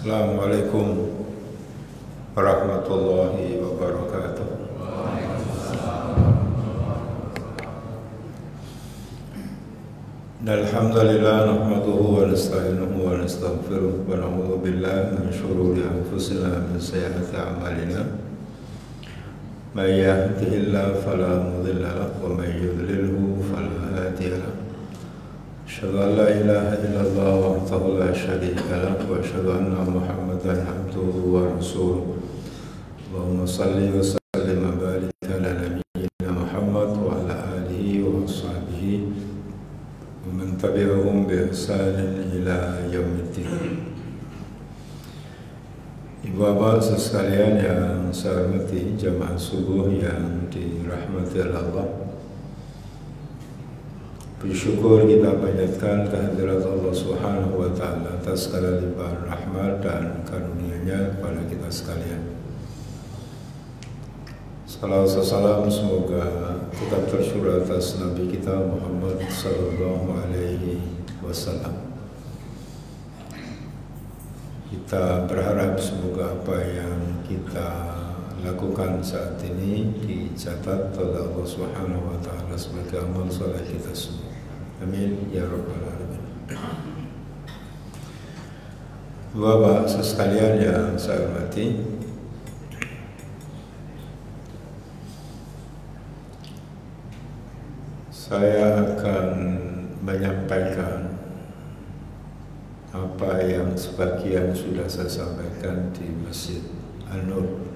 Assalamualaikum warahmatullahi wabarakatuh. Alhamdulillah nahmaduhu wa nasta'inuhu wa nastaghfiruh wa na'udzu billahi min shururi anfusina wa min sayyiati a'malina. May yahdihillahu fala mudilla lahu wa may yudlilhu fala hadiya lahu. Asyhadu an la ilaha illallah wahdahu la syarika lahu wa asyhadu anna Muhammadan abduhu wa rasuluh. Allahumma shalli wa sallim wa barik ala nabiyyina Muhammad wa ala alihi wa ashabihi wa man tabi'ahum bi ihsanin ila yaumiddin. Ibu bapak sekalian yang saya hormati, jamaah subuh yang dirahmati Allah, bersyukur kita panjatkan kehadirat Allah Subhanahu wa Ta'ala atas segala limpahan rahmat dan karunia-Nya kepada kita sekalian. Salawat salam semoga tetap tercurah atas Nabi kita Muhammad sallallahu alaihi wasallam. Kita berharap semoga apa yang kita lakukan saat ini dicatat oleh Allah Subhanahu wa Ta'ala sebagai amal soleh kita semua. Amin ya rabbal alamin. Bapak sekalian yang saya hormati, saya akan menyampaikan apa yang sebagian sudah saya sampaikan di Masjid An-Nur,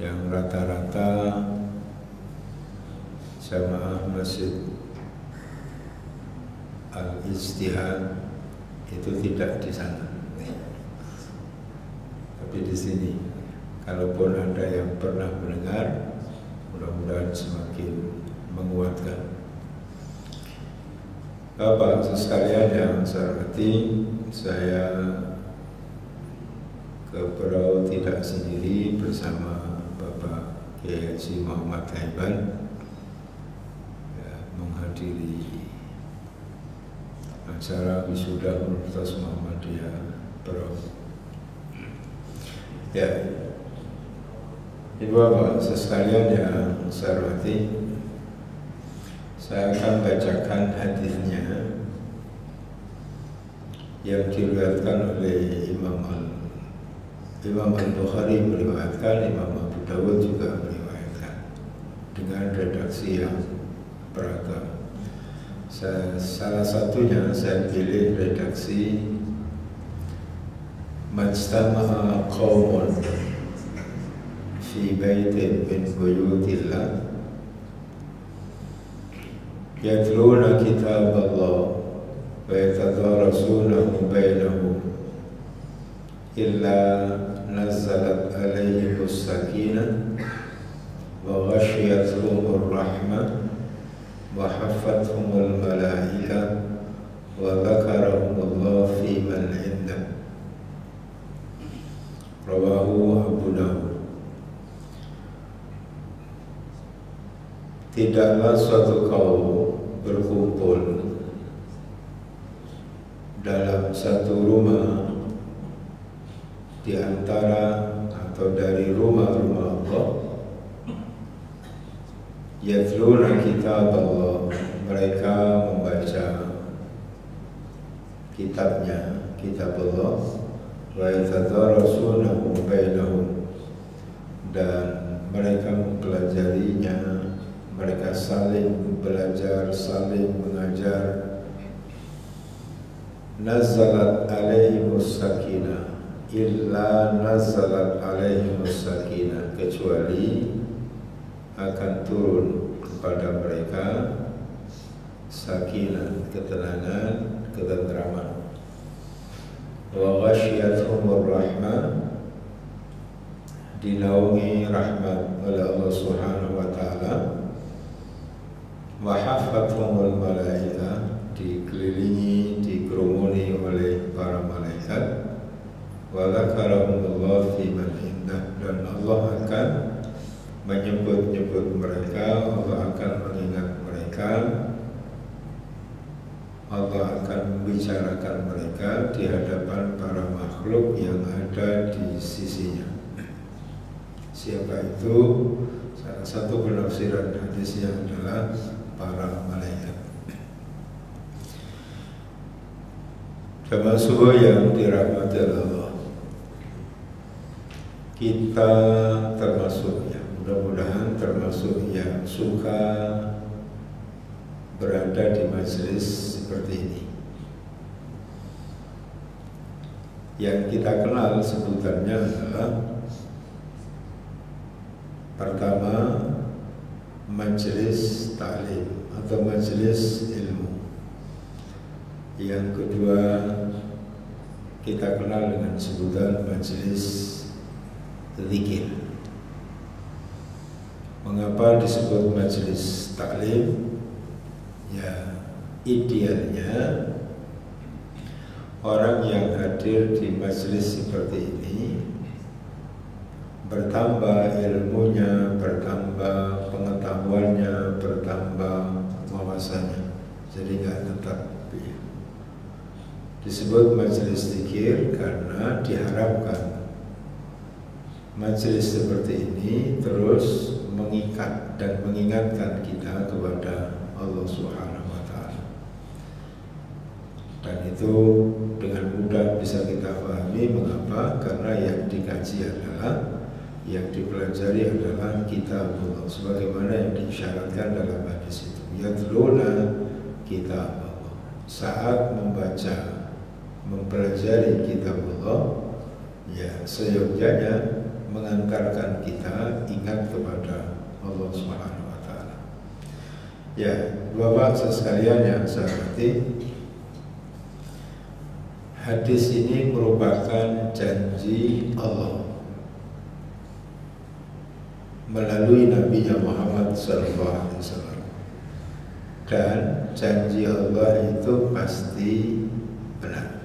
yang rata-rata jamaah Masjid Al-Ijtihad itu tidak di sana, tapi di sini. Kalaupun ada yang pernah mendengar, mudah-mudahan semakin menguatkan. Bapak sekalian yang saya hormati, saya ke Berau tidak sendiri bersama Bapak Kiai Haji Muhammad Haiban, menghadiri acara wisuda Universitas Muhammadiyah Berau. Ya, Ibu bapak sekalian yang saya hormati, saya akan bacakan hadisnya yang diriwayatkan oleh Imam Al-Bukhari meriwayatkan, Imam Abu Dawud juga meriwayatkan dengan redaksi yang beragam. Salah satunya saya pilih redaksi Majtama'a qaumun fi baitin min buyutillah yatluna kitab Allah wa yatadarasunahu bainahum illa nazalat alaihimus sakinah wa ghashiyatuhumur rahmah wa haffathumul malaikah wa dzakarahumullah fi man indah. Rawahu Abu Dawud. Tidaklah suatu kaum berkumpul dalam satu rumah di antara atau dari rumah-rumah Allah, yatluna kitab Allah, mereka membaca kitabnya, kitab Allah, wa yatadarasunahu bainahum, dan mereka mempelajarinya, mereka saling belajar, saling mengajar. Nazalat alaihimus sakinah, illa nazalat alaihimus sakinah, kecuali akan turun kepada mereka sakinah, ketenangan, ketenteraman. Wa ghasyiyatuhumur rahmah, dinaungi rahmat oleh Allah Subhanahu wa Ta'ala. Wa haffathumul malaikah, dikelilingi, dikerumuni oleh para malaikat. Wa dzakarahumullah fi man indah, dan Allah akan menyebut-nyebut mereka, Allah akan mengingat mereka Allah akan membicarakan mereka di hadapan para makhluk yang ada di sisinya. Siapa itu? Salah satu penafsiran hadisnya adalah para malaikat. Jamaah subuh yang dirahmati Allah, kita termasuk ya, mudah-mudahan termasuk yang suka berada di majelis seperti ini. Yang kita kenal sebutannya adalah pertama majelis ta'lim atau majelis ilmu. Yang kedua kita kenal dengan sebutan majelis zikir. Mengapa disebut majelis ta'lim? Ya, idealnya orang yang hadir di majelis seperti ini bertambah ilmunya, bertambah pengetahuannya, bertambah wawasannya. Jadi nggak tetap ya. Disebut majelis zikir karena diharapkan majelis seperti ini terus mengikat dan mengingatkan kita kepada Allah Subhanahu wa Ta'ala. Dan itu dengan mudah bisa kita pahami. Mengapa? Karena yang dikaji adalah, yang dipelajari adalah kitab Allah, sebagaimana yang disyaratkan dalam hadis itu. Yatluna kitab Allah. Saat membaca, mempelajari kitab Allah, ya seyogyanya mengantarkan kita ingat kepada Allah Subhanahu wa Ta'ala. Ya, Bapak sekalian yang saya hormati, hadis ini merupakan janji Allah melalui Nabi Muhammad SAW. Dan janji Allah itu pasti benar.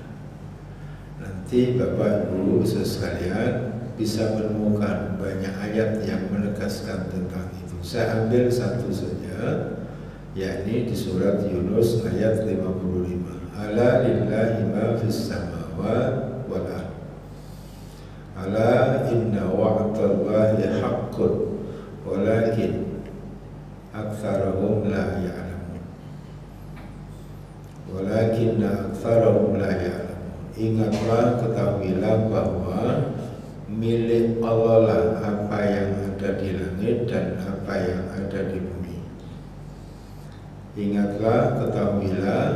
Nanti Bapak Ibu sekalian bisa menemukan banyak ayat yang menegaskan tentang itu. Saya ambil satu saja, yakni di surat Yunus ayat 55. Ala lillahi ma fis samawati wal ardh. Ala inna wa'dallahi haqqun walakin aktsarahum la ya'lamun. Walakinna aktsarahum la ya'lamun. Ingatlah, ketahuilah bahwa milik Allah lah apa yang ada di langit dan apa yang ada di bumi. Ingatlah, ketahuilah,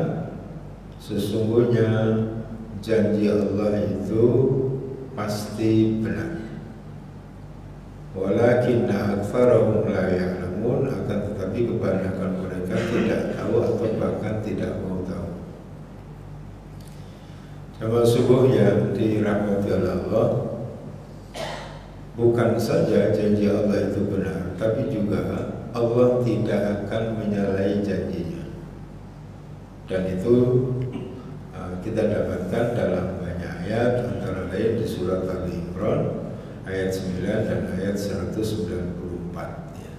sesungguhnya janji Allah itu pasti benar. Walakinna aktsarahum la ya'lamun, akan tetapi kebanyakan mereka tidak tahu atau bahkan tidak mau tahu. Jamaah subuh yang dirahmati Allah, bukan saja janji Allah itu benar, tapi juga Allah tidak akan menyalahi janjinya. Dan itu kita dapatkan dalam banyak ayat, antara lain di surat Al-Imran ayat 9 dan ayat 194 ya.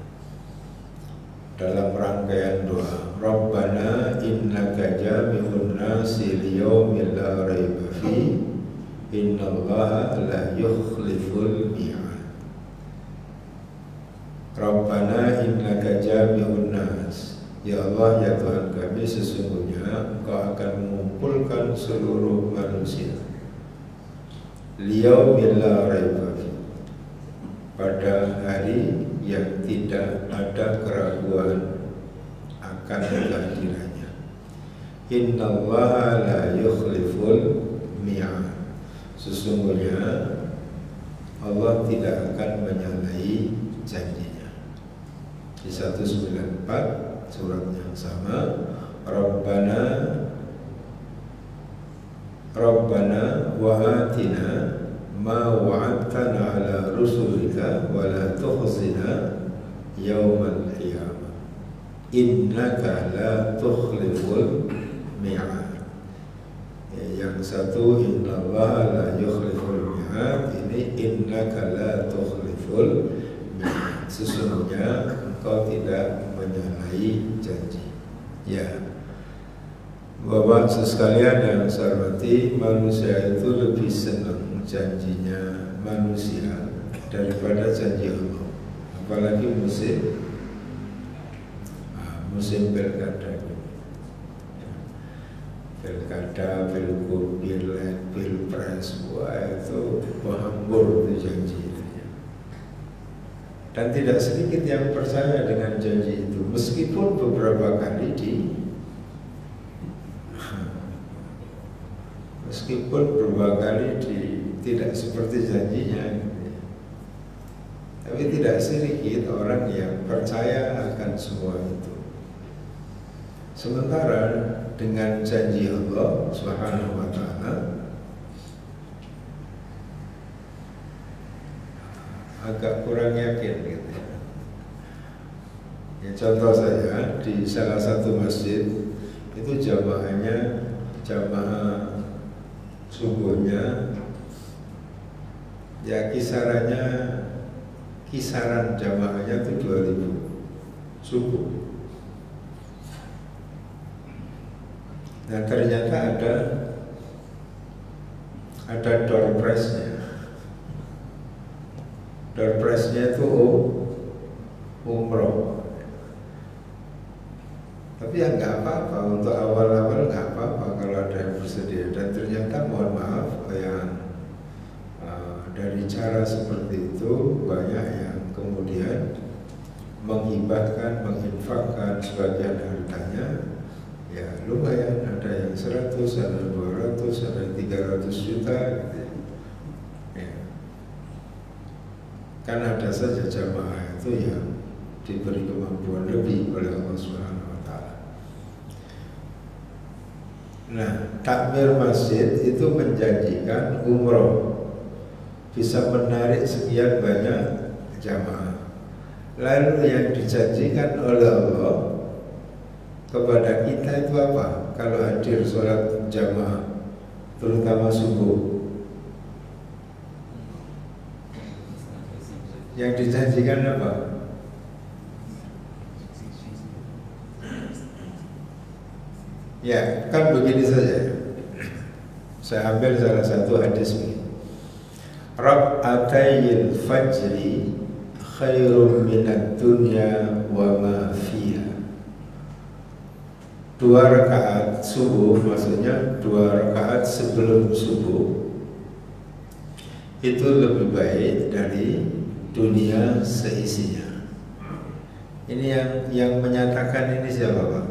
Dalam rangkaian doa, Rabbana innaka jami'un nasi liyaumin la raiba fi innallaha la yukhliful mi'ad. Rabbana innaka jami'un nas. Ya Allah, ya Tuhan kami, sesungguhnya Engkau akan mengumpulkan seluruh manusia liyaumin la raiba fi, pada hari yang tidak ada keraguan akan kehadirannya. Innallaha la yukhliful mi'ad. Sesungguhnya Allah tidak akan menyalahi janjinya. Di 194 surat yang sama, Rabbana wa atina ma wa'adtana ala rusulika wa la tukhzina yawmal qiyamah innaka la tukhliful mi'ad. Yang satu innallaha la yukhliful mi'ad, ini innaka la tukhliful mi'ad. Sesungguhnya Engkau tidak menyalahi janji. Ya, Bapak sekalian yang saya hormati, manusia itu lebih senang janjinya manusia daripada janji Allah. Apalagi musim pilkada, pilgub, pileg, pilpres, wah itu menghambur itu janji itu. Dan tidak sedikit yang percaya dengan janji itu, meskipun beberapa kali tidak seperti janjinya, tapi tidak sedikit orang yang percaya akan semua itu. Sementara dengan janji Allah Subhanahu wa Ta'ala agak kurang yakin gitu. Ya, contoh saja di salah satu masjid itu jamaah subuhnya ya kisaran jamaahnya itu 2000 subuh. Nah ternyata ada door prize-nya. Door prize-nya itu umroh. Tapi ya nggak apa-apa, untuk awal-awal nggak apa-apa kalau ada yang bersedia. Dan ternyata mohon maaf yang dari cara seperti itu banyak yang kemudian menghibahkan, menginfakkan sebagian hartanya. Ya lumayan, ada yang 100, ada 200, ada 300 juta gitu ya. Kan ada saja jamaah itu yang diberi kemampuan lebih oleh Allah Subhanahu wa Ta'ala. Nah, takmir masjid itu menjanjikan umroh bisa menarik sekian banyak jamaah. Lalu yang dijanjikan oleh Allah kepada kita itu apa? Kalau hadir sholat jamaah, terutama subuh, yang dijanjikan apa? Ya, kan begini saja. Saya ambil salah satu hadis ini. Rak'atayil fajri khairum minad dunya wa ma fiha. 2 rakaat subuh, maksudnya 2 rakaat sebelum subuh itu lebih baik dari dunia seisinya. Ini yang menyatakan ini siapa Pak?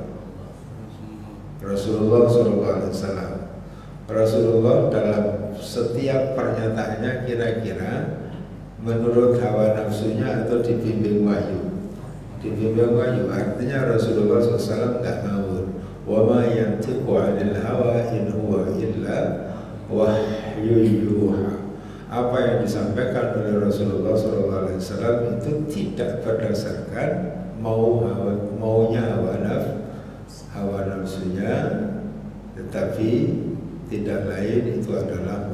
Rasulullah SAW. Rasulullah dalam setiap pernyataannya kira-kira menurut hawa nafsunya atau dibimbing wahyu. Dibimbing wahyu artinya Rasulullah SAW nggak ngawur. Wa ma yantiqu 'anil hawa in huwa illa wahyu yuha. Apa yang disampaikan oleh Rasulullah SAW itu tidak berdasarkan maunya hawa nafsunya, tetapi tidak lain itu adalah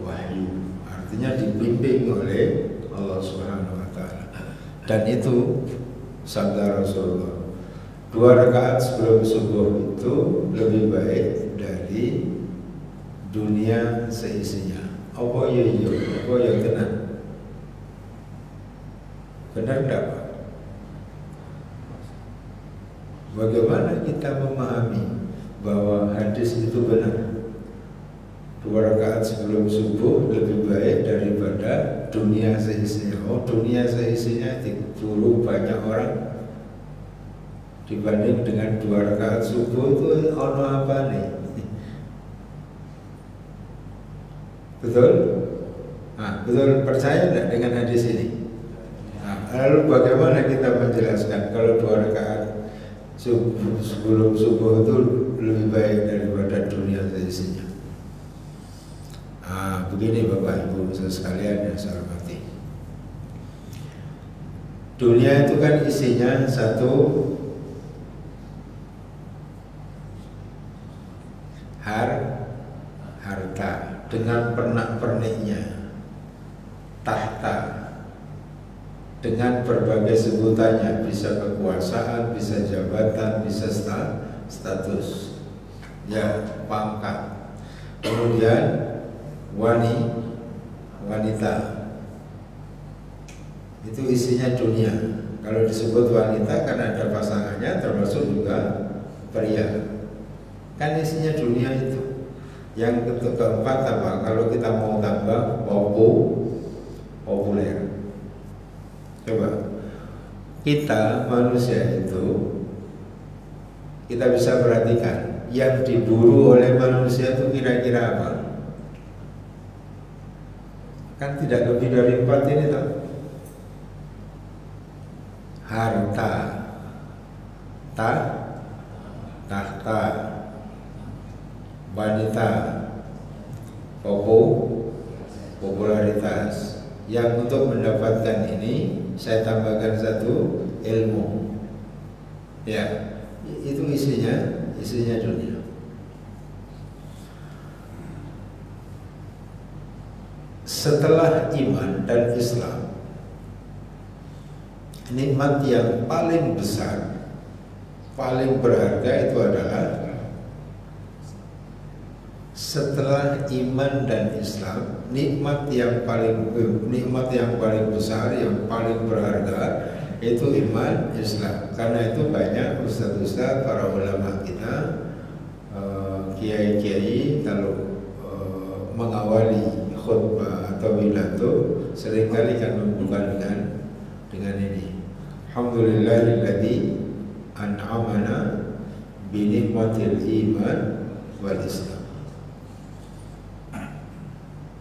wahyu. Artinya dibimbing oleh Allah Subhanahu wa Ta'ala. Dan itu sabda Rasulullah, 2 rakaat sebelum subuh itu lebih baik dari dunia seisinya. Apa ya benar? Benar enggak Pak? Bagaimana kita memahami bahwa hadis itu benar? 2 rakaat sebelum subuh lebih baik daripada dunia seisinya. Oh, dunia seisinya diburu banyak orang dibanding dengan 2 rakaat subuh itu ono apa nih? Betul? Nah, betul percaya enggak dengan hadis ini? Nah, lalu bagaimana kita menjelaskan kalau 2 rakaat sebelum subuh itu lebih baik daripada dunia seisinya? Begini Bapak Ibu sekalian yang saya hormati. Dunia itu kan isinya satu harta dengan pernak-perniknya, tahta dengan berbagai sebutannya, bisa kekuasaan, bisa jabatan, bisa status. ya pangkat. Kemudian wanita itu isinya dunia. Kalau disebut wanita karena ada pasangannya, termasuk juga pria. Kan isinya dunia itu. Yang keempat apa? Kalau kita mau tambah populer. Coba kita manusia itu kita bisa perhatikan yang diburu oleh manusia itu kira-kira apa? Kan tidak lebih dari 4 ini toh. Harta, tahta, wanita, popularitas. Yang untuk mendapatkan ini saya tambahkan satu, ilmu. Ya, itu isinya dunia. Setelah iman dan Islam, nikmat yang paling besar, paling berharga itu adalah setelah iman dan Islam, nikmat yang paling besar, yang paling berharga itu iman Islam. Karena itu banyak ustaz-ustaz, para ulama kita, kiai-kiai kalau mengawali khutbah atau pidato seringkali kan membuka dengan ini. Alhamdulillahilladzi an'amana bi nikmatil iman wal Islam.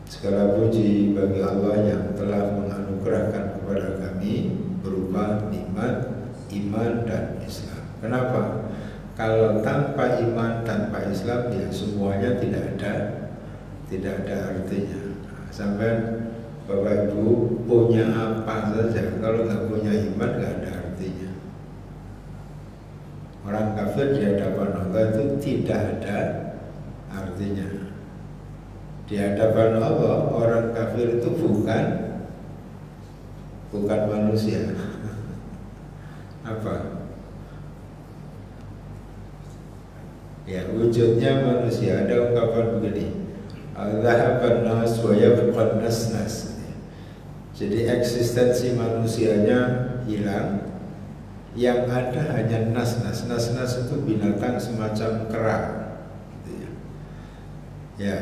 Segala puji bagi Allah yang telah menganugerahkan kepada kami berupa nikmat iman dan Islam. Kenapa? Kalau tanpa iman, tanpa Islam, ya semuanya tidak ada artinya. Sampai Bapak Ibu punya apa saja, kalau nggak punya iman nggak ada artinya. Orang kafir di hadapan Allah itu tidak ada artinya. Di hadapan Allah orang kafir itu bukan manusia. Apa? Ya, wujudnya manusia. Ada ungkapan begini, dhahaban nas wa yabqan nas. Jadi eksistensi manusianya hilang, yang ada hanya nas-nas. Nas-nas itu binatang semacam kera. Ya.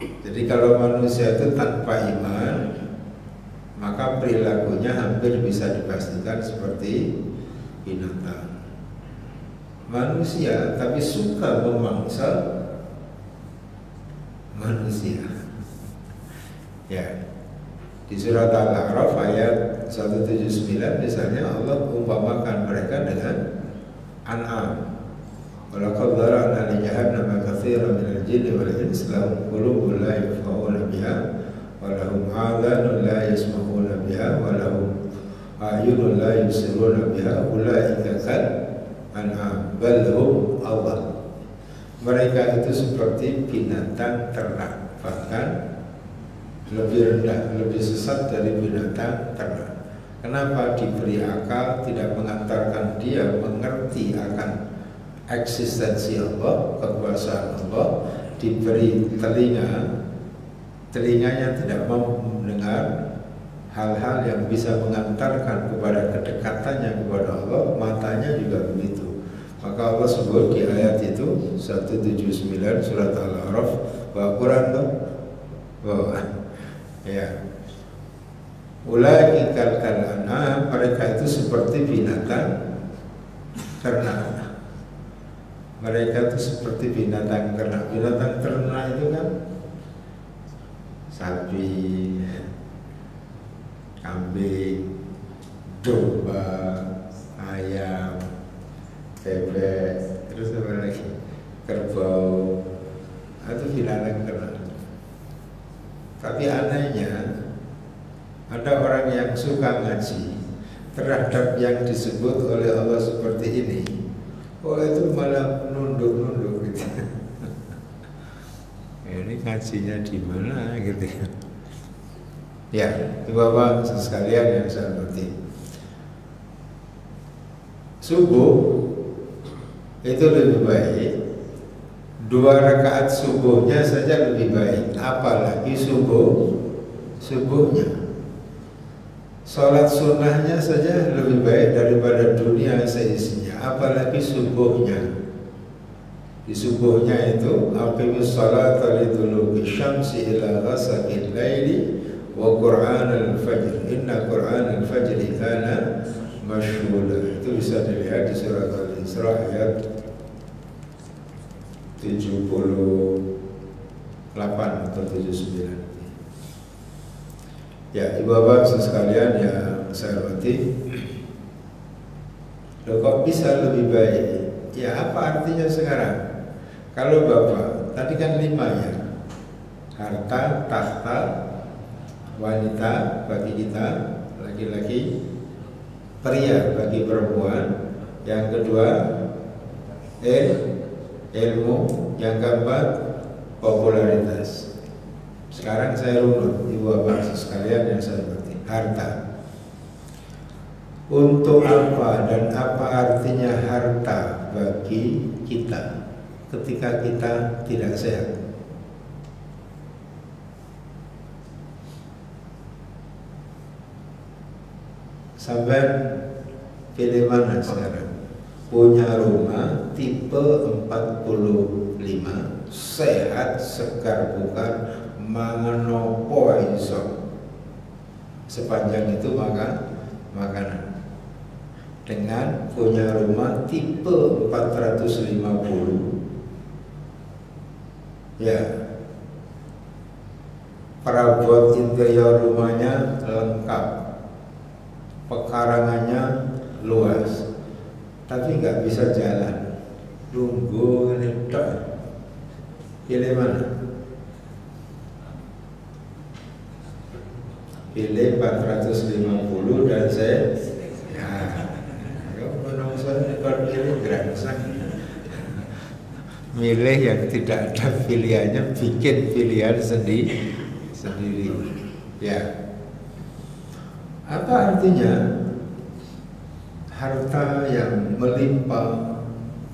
Jadi kalau manusia itu tanpa iman, maka perilakunya hampir bisa dipastikan seperti binatang. Manusia tapi suka memangsa manusia. Ya. Di surat Al-A'raf ayat 179 misalnya Allah umpamakan mereka dengan an'am. Walaqad zara'na li jahannama katsiran minal jinni wal insi lahum qulubun la yafqahuna biha wa lahum a'dhanun la yasma'una biha wa lahum a'yunun la yubsiruna biha ulaika kal an'am bal hum adall. Mereka itu seperti binatang ternak, bahkan lebih rendah, lebih sesat dari binatang ternak. Kenapa? Diberi akal tidak mengantarkan dia mengerti akan eksistensi Allah, kekuasaan Allah. Diberi telinganya tidak mau mendengar hal-hal yang bisa mengantarkan kepada kedekatannya kepada Allah. Matanya juga begitu. Maka Allah sebut di ayat itu 179 surat Al-A'raf, bahwa Quran tuh ya, ulaikal kal'an'am, mereka itu seperti binatang ternak. Mereka itu seperti binatang ternak. Binatang ternak itu kan sapi, kambing, domba, ayam, bebek, terus apa lagi? Kerbau. Itu binatang ternak. Tapi anehnya ada orang yang suka ngaji terhadap yang disebut oleh Allah seperti ini, itu malah nunduk gitu. Ini ngajinya di mana gitu ya? Ya, Bapak sekalian yang saya hormati, subuh itu lebih baik 20 2 rakaat subuhnya saja lebih baik, apalagi subuhnya. Sholat sunnahnya saja lebih baik daripada dunia seisinya, apalagi subuhnya. Di subuhnya itu aqimus sholata liduluki syamsi ila ghasaqil laili wa qur'anal fajr inna qur'anal fajri kana masyhuda. Itu bisa dilihat di surat Al-Isra ayat 78 atau 79. Ya, ibu bapak sekalian yang saya hormati, loh kok bisa lebih baik? Ya, apa artinya sekarang? Kalau bapak tadi kan 5 ya, harta, tahta, wanita bagi kita laki-laki, pria bagi perempuan, yang kedua ilmu, yang keempat popularitas. Sekarang saya runut ibu bapak sekalian yang saya hormati, harta. Untuk apa dan apa artinya harta bagi kita ketika kita tidak sehat? Sampai pilih mana sekarang? Punya rumah tipe 45, sehat, segar bukan, mangan nopo iso. Sepanjang itu makanan. Dengan punya rumah tipe 450, ya, perabot interior rumahnya lengkap, pekarangannya luas, tapi nggak bisa jalan, nunggu ini tok. Pilih mana? Pilih 450 dan saya milih yang tidak ada pilihannya, bikin pilihan sendiri. Ya, apa artinya harta yang melimpah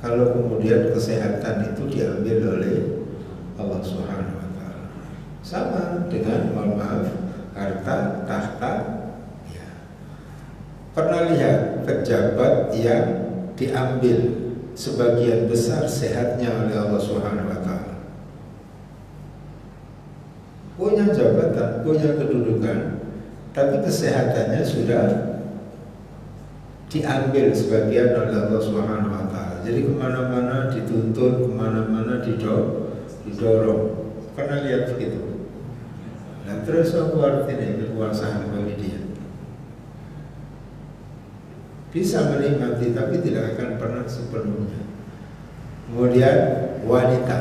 kalau kemudian kesehatan itu diambil oleh Allah Subhanahu wa Ta'ala? Sama dengan, mohon maaf, harta, tahta. Ya. Pernah lihat pejabat yang diambil sebagian besar sehatnya oleh Allah Subhanahu wa Ta'ala? Punya jabatan, punya kedudukan, tapi kesehatannya sudah diambil sebagian oleh Allah Subhanahu wa Ta'ala. Jadi kemana-mana dituntun, kemana-mana didorong. Pernah lihat begitu? Nah, terus apa artinya kekuasaan bagi dia? Bisa menikmati tapi tidak akan pernah sepenuhnya. Kemudian wanita.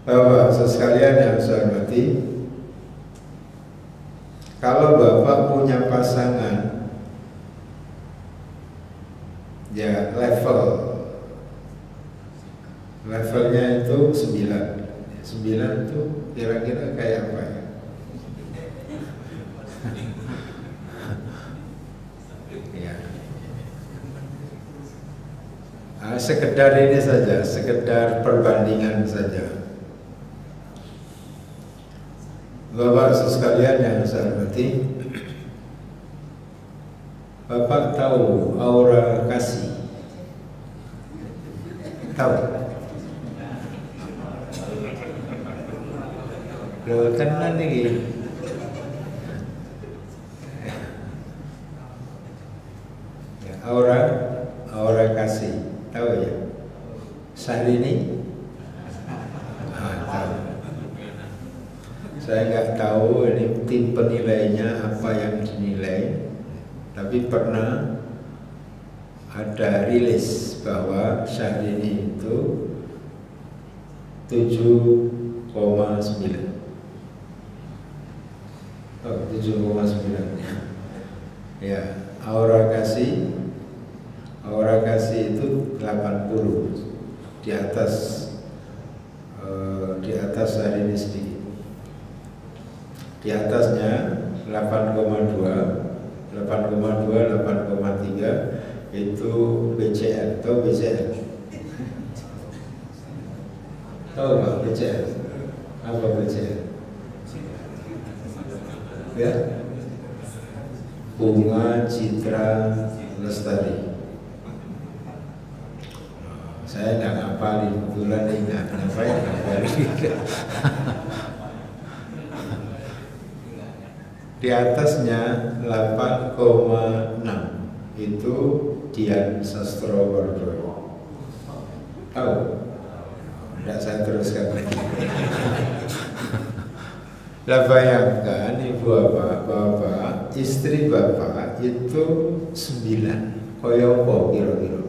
Bapak sekalian yang saya hormati, kalau bapak punya pasangan, ya levelnya itu 9. 9 itu kira-kira kayak apa ya? Sekedar ini saja, sekedar perbandingan saja. Bapak sekalian yang saya hormati, bapak tahu aura kasih? Tahu? Loh, tenan nih. Aura kasih, tahu ya? Syahrini? Tahu. Saya nggak tahu ini tim penilainya apa yang dinilai, tapi pernah ada rilis bahwa Syahrini itu 7,9. Oh, 7,9. Ya, aura kasih itu 80, di atas Syahrini sedikit. Di atasnya 8,2, 8,3, itu BCL, tahu BCL? Tahu nggak BCL? Apa BCL? Ya, Bunga Citra Lestari. Saya nggak ngapalin, kebetulan ingat ngapain ngapalin. Di atasnya 8,6 itu Dian Sastrowardoyo. Tahu? Tidak, saya teruskan lagi. Lah bayangkan ibu bapak, istri bapak itu 9. Koyopo kira-kira.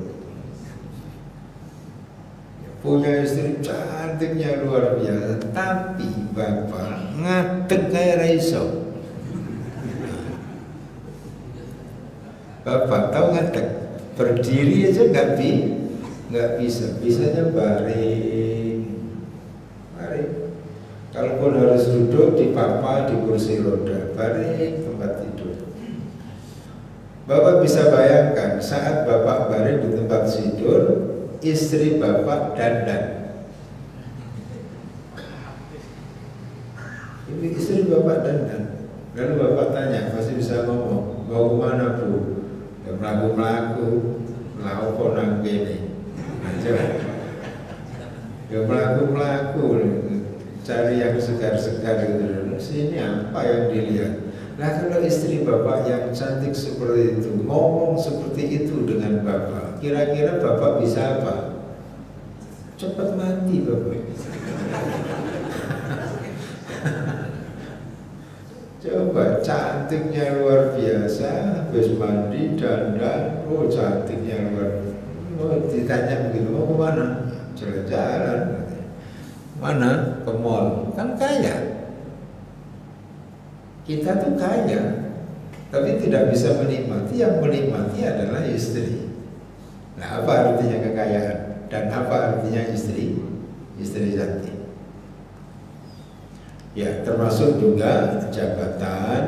Punya istri cantiknya luar biasa, tapi bapak ngadeg kayak raiso. Bapak tahu ngadeg, berdiri aja nggak bisa, bisanya baring. Kalaupun harus duduk di papa, di kursi roda, baring tempat tidur. Bapak bisa bayangkan saat bapak baring di tempat tidur, istri bapak dandan. Ini istri bapak dandan. Lalu bapak tanya, masih bisa ngomong, mau kemana bu? Ya melaku-melaku, melaku nang gini aja. Ya melaku-melaku, cari yang segar-segar gitu. Sini apa yang dilihat? Nah kalau istri bapak yang cantik seperti itu ngomong seperti itu dengan bapak, kira-kira bapak bisa apa? Cepat mati bapak. Coba cantiknya luar biasa, habis mandi dandan, oh cantiknya luar biasa. Oh, ditanya begitu, mau kemana? Jalan-jalan. Mana? Ke mall. Kan kaya. Kita tuh kaya, tapi tidak bisa menikmati. Yang menikmati adalah istri. Nah, apa artinya kekayaan? Dan apa artinya istri? Istri cantik. Ya, termasuk juga jabatan,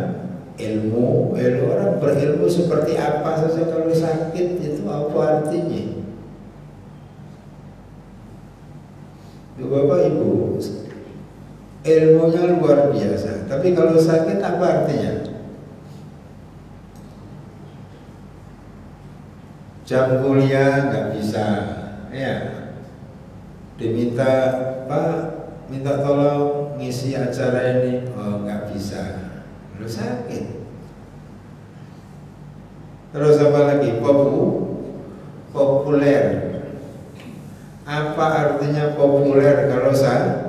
ilmu. Orang berilmu seperti apa saja kalau sakit itu apa artinya? Bapak Ibu, ilmunya luar biasa, tapi kalau sakit apa artinya? Jam kuliah nggak bisa, ya. Diminta Pak, minta tolong ngisi acara ini, oh nggak bisa, lu sakit. Terus apa lagi? Populer. Apa artinya populer kalau sakit?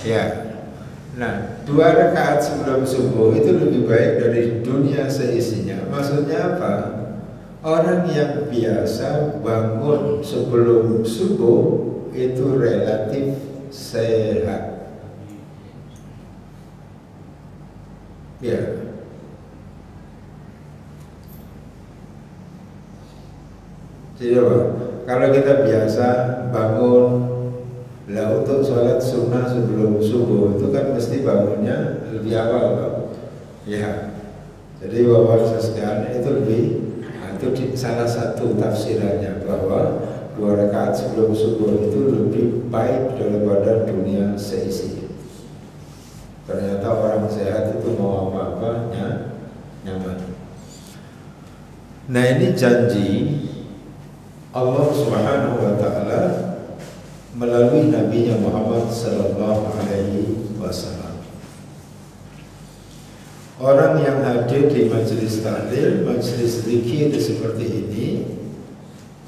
Ya. Nah, 2 rakaat sebelum subuh itu lebih baik dari dunia seisinya. Maksudnya apa? Orang yang biasa bangun sebelum subuh itu relatif sehat. Ya. Jadi apa? Kalau kita biasa bangun, lah untuk sholat sunnah sebelum subuh itu kan mesti bangunnya lebih awal, Pak. Ya. Jadi bapak sekalian itu lebih, itu salah satu tafsirannya bahwa 2 rakaat sebelum subuh itu lebih baik daripada dunia seisi. Ternyata orang sehat itu mau apa-apa nyaman. Nah ini janji Allah Subhanahu wa Ta'ala melalui Nabi Muhammad Sallallahu Alaihi Wasallam. Orang yang hadir di majelis tahlil, majelis zikir seperti ini,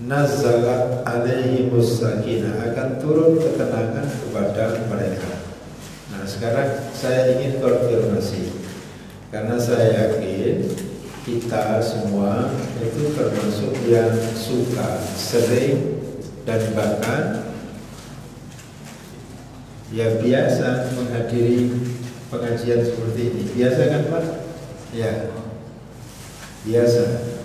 nazalat alaihimus sakinah, akan turun ketenangan kepada mereka. Nah sekarang saya ingin konfirmasi, karena saya yakin kita semua itu termasuk yang suka, sering, dan bahkan ya biasa menghadiri pengajian seperti ini. Biasa kan Pak? Ya, biasa.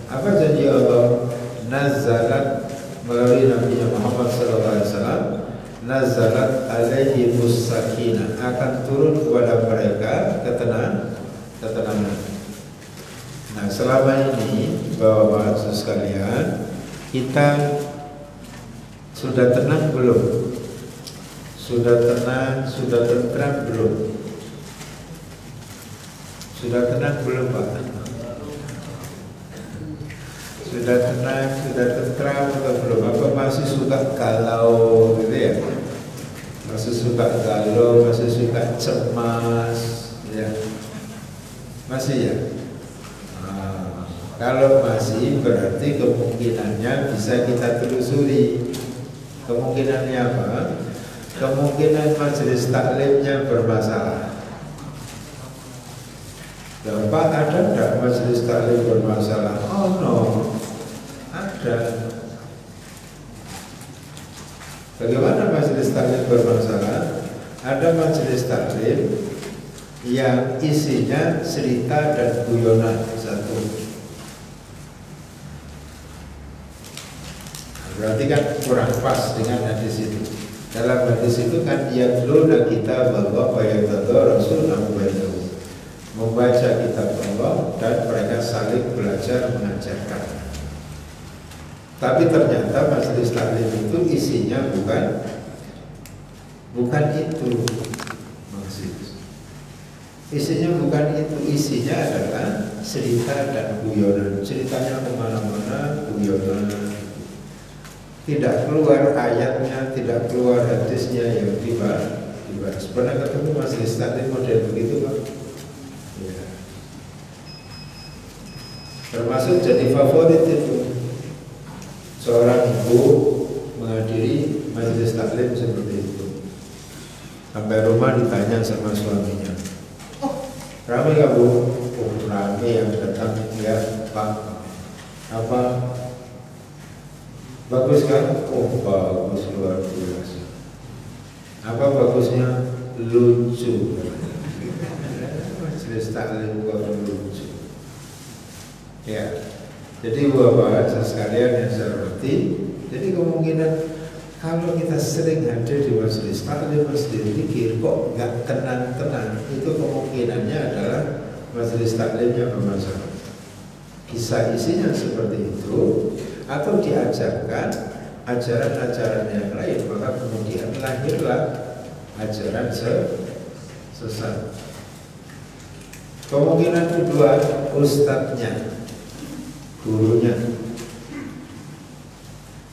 Apa janji Allah? Nazalat melalui Nabi Muhammad SAW, nazalat alaihimus sakinah, akan turun kepada mereka ketenangan. Nah, selama ini Bapak-bapak sekalian, kita sudah tenang belum? Sudah tenang, sudah tentram belum? Sudah tenang belum, Pak? Sudah tenang, sudah tentram atau belum? Apa masih suka galau gitu ya? Masih suka galau, masih suka cemas, ya? Masih ya? Nah, kalau masih berarti kemungkinannya bisa kita telusuri. Kemungkinannya apa? Kemungkinan majelis taklimnya bermasalah. Ya Pak, ada enggak majelis taklim bermasalah? Oh no, ada. Bagaimana majelis taklim bermasalah? Ada majelis taklim yang isinya cerita dan guyonan satu. Berarti kan kurang pas dengan hadis itu. Dalam hadis itu kan yatluna kitab Allah wa yatadarasuna bainahum, membaca kitab Allah dan mereka saling belajar mengajarkan. Tapi ternyata majelis taklim itu isinya bukan itu. Isinya bukan itu, isinya adalah cerita dan guyonan. Ceritanya kemana-mana, guyonan. Tidak keluar ayatnya, tidak keluar hadisnya yang dibahas. Pernah ketemu majelis taklim model begitu, Pak? Ya. Termasuk jadi favorit itu. Seorang ibu menghadiri majelis taklim seperti itu. Sampai rumah ditanya sama suaminya, ramai gak Bu? Oh, ramai yang datang ya Pak. Apa? Bagus kan? Oh bagus, luar biasa. Apa bagusnya? Lucu. Majelis taklim kok lucu. Ya. Jadi Bapak sekalian yang saya hormati, jadi kemungkinan kalau kita sering hadir di majelis taklim, majelis zikir kok nggak tenang-tenang, itu kemungkinannya adalah majelis taklimnya bermasalah. Kisah isinya seperti itu, atau diajarkan ajaran-ajaran yang lain, maka kemudian lahirlah ajaran sesat. Kemungkinan kedua, ustadznya, gurunya.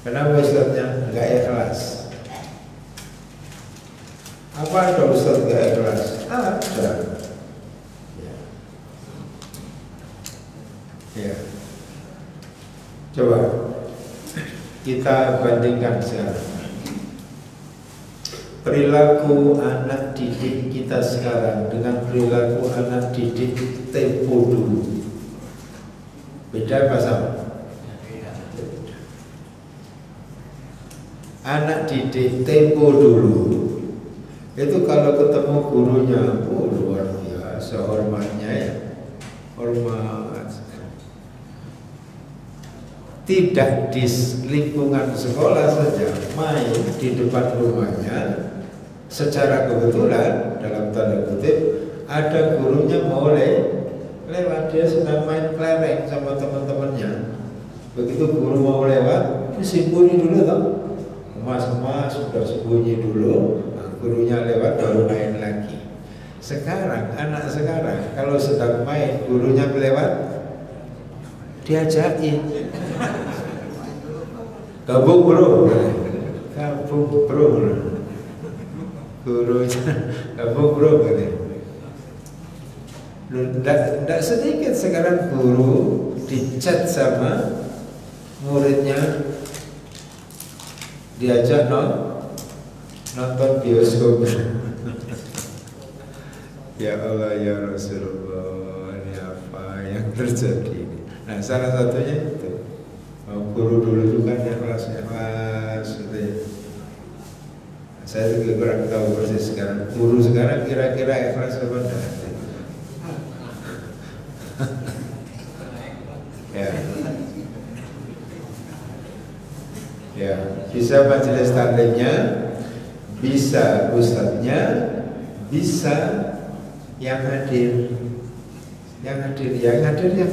Kenapa ustadznya nggak ikhlas? Apa ada ustadz nggak ikhlas? Ada. Ya. Coba kita bandingkan sekarang perilaku anak didik kita sekarang dengan perilaku anak didik tempo dulu. Beda apa sama? Anak didik tempo dulu itu kalau ketemu gurunya, oh luar biasa hormatnya ya, hormat. Tidak di lingkungan sekolah saja, main di depan rumahnya, secara kebetulan dalam tanda kutip ada gurunya mau lewat, dia sedang main kelereng sama teman-temannya. Begitu guru mau lewat, sembunyi dulu toh. Mas sudah sembunyi dulu, gurunya lewat baru main lagi. Sekarang anak sekarang kalau sedang main gurunya lewat, diajakin gabung bro, gurunya gabung bro gitu. Tidak sedikit sekarang guru dicat sama muridnya, diajak nonton bioskop. Ya Allah ya Rasulullah, ini apa yang terjadi ini? Nah salah satunya itu guru dulu itu kan ikhlas gitu ya. Saya juga kurang tahu persis sekarang. Guru sekarang kira-kira ikhlas apa enggak? Ya, bisa majelis taklimnya, bisa ustadznya, bisa yang hadir. yang hadir yang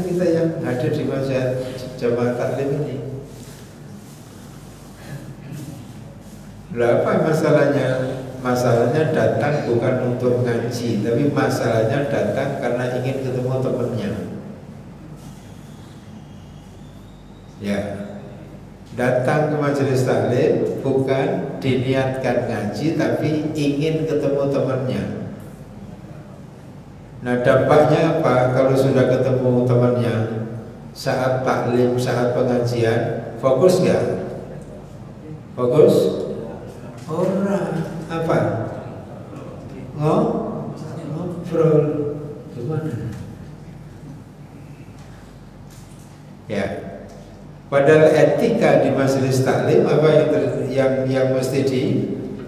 kita yang hadir di masa jamaah taklim ini. Lah apa masalahnya? Masalahnya datang bukan untuk ngaji, tapi masalahnya datang karena ingin ketemu temannya. Ya, datang ke majelis taklim bukan diniatkan ngaji, tapi ingin ketemu temannya. Nah dampaknya apa? Kalau sudah ketemu temannya saat taklim, saat pengajian, fokus nggak? Fokus? Orang apa? Ngobrol gimana? Ya, padahal etika di majelis taklim apa yang mesti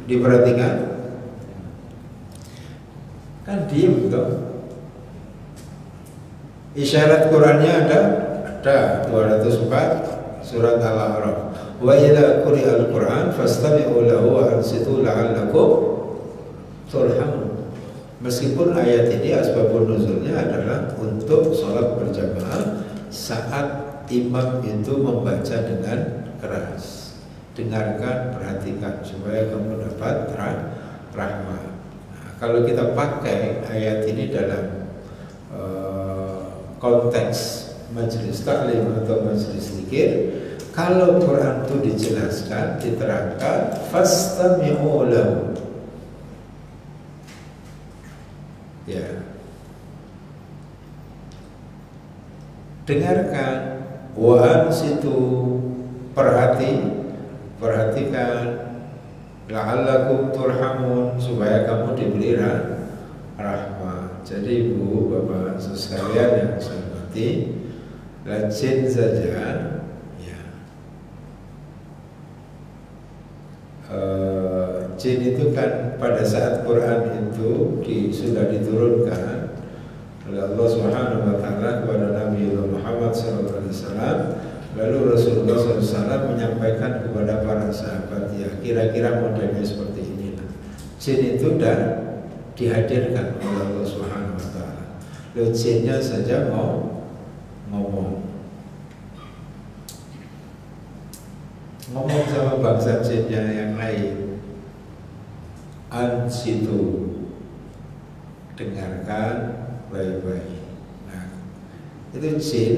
diperhatikan? Kan diem toh. Isyarat Qurannya ada 204 surat Al-A'raf. Wa idza quri'al Qur'an fastami'u lahu wa ansitu la'allakum turhamun. Meskipun ayat ini asbabun nuzulnya adalah untuk sholat berjamaah saat imam itu membaca dengan keras. Dengarkan, perhatikan supaya kamu dapat rahmat. Nah, kalau kita pakai ayat ini dalam konteks majelis taklim atau majelis zikir, kalau Quran itu dijelaskan, diterangkan, fastami'u lahu. Ya. Dengarkan, wa ansitu, perhatikan, la'allakum turhamun, supaya kamu diberi rahmat. Jadi Ibu, Bapak, sekalian yang saya hormati, rajin saja. Jin itu kan pada saat Quran itu sudah diturunkan oleh Allah Subhanahu wa taala kepada Nabi Muhammad SAW, lalu Rasulullah SAW menyampaikan kepada para sahabat, ya kira-kira modelnya seperti ini. Jin itu sudah dihadirkan oleh Allah Subhanahu wa taala. Lalu jinnya saja mau ngomong sama bangsa jinnya yang lain. Ansitu, dengarkan baik-baik. Nah, itu jin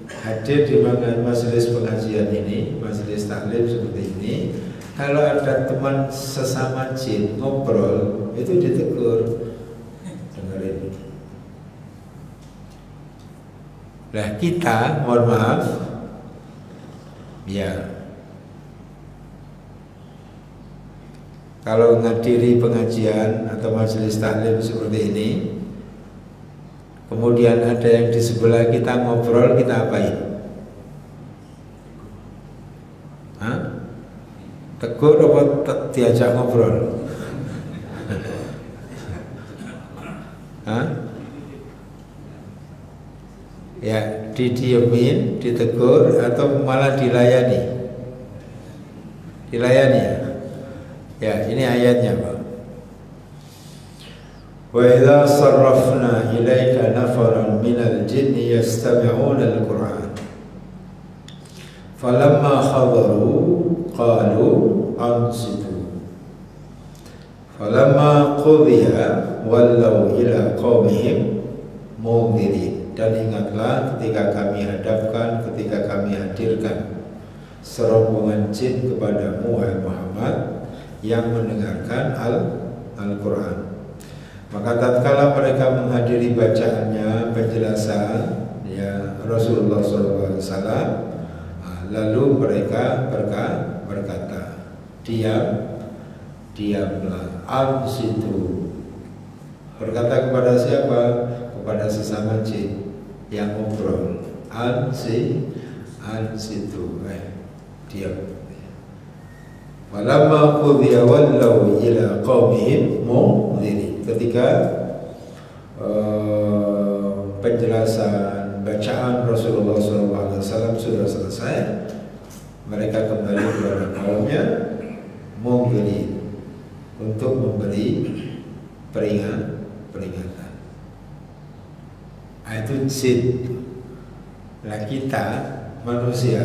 hadir di majelis pengajian ini, majelis taklim seperti ini. Kalau ada teman sesama jin ngobrol, itu ditegur, dengerin. Nah kita, mohon maaf, ya, kalau menghadiri pengajian atau majelis taklim seperti ini, kemudian ada yang di sebelah kita ngobrol, kita apain? Hah? Tegur apa diajak ngobrol? Hah? Ya, didiemin, ditegur, atau malah dilayani? Dilayani ya? Ya, ini ayatnya, Pak. Wa idza sarrafna ilaika nafaran minal jinni yastami'una al-Qur'an falamma hadaru qalu ansitu falamma qudiya wallaw ila qaumihim mundirin. Dan ingatlah ketika kami hadapkan, ketika kami hadirkan serombongan jin kepadamu, wahai Muhammad, yang mendengarkan Al-Quran. Maka tatkala mereka menghadiri bacaannya, penjelasan ya Rasulullah SAW, lalu mereka berkata, diamlah, ansitu. Berkata kepada siapa? Kepada sesama jin yang ngobrol. Ansitu, diam. Walamma qudiya wallaw ila qaumihim munzirin. Ketika penjelasan bacaan Rasulullah SAW sudah selesai, mereka kembali kepada kaumnya munzirin untuk memberi peringatan. itu jin. Nah kita manusia,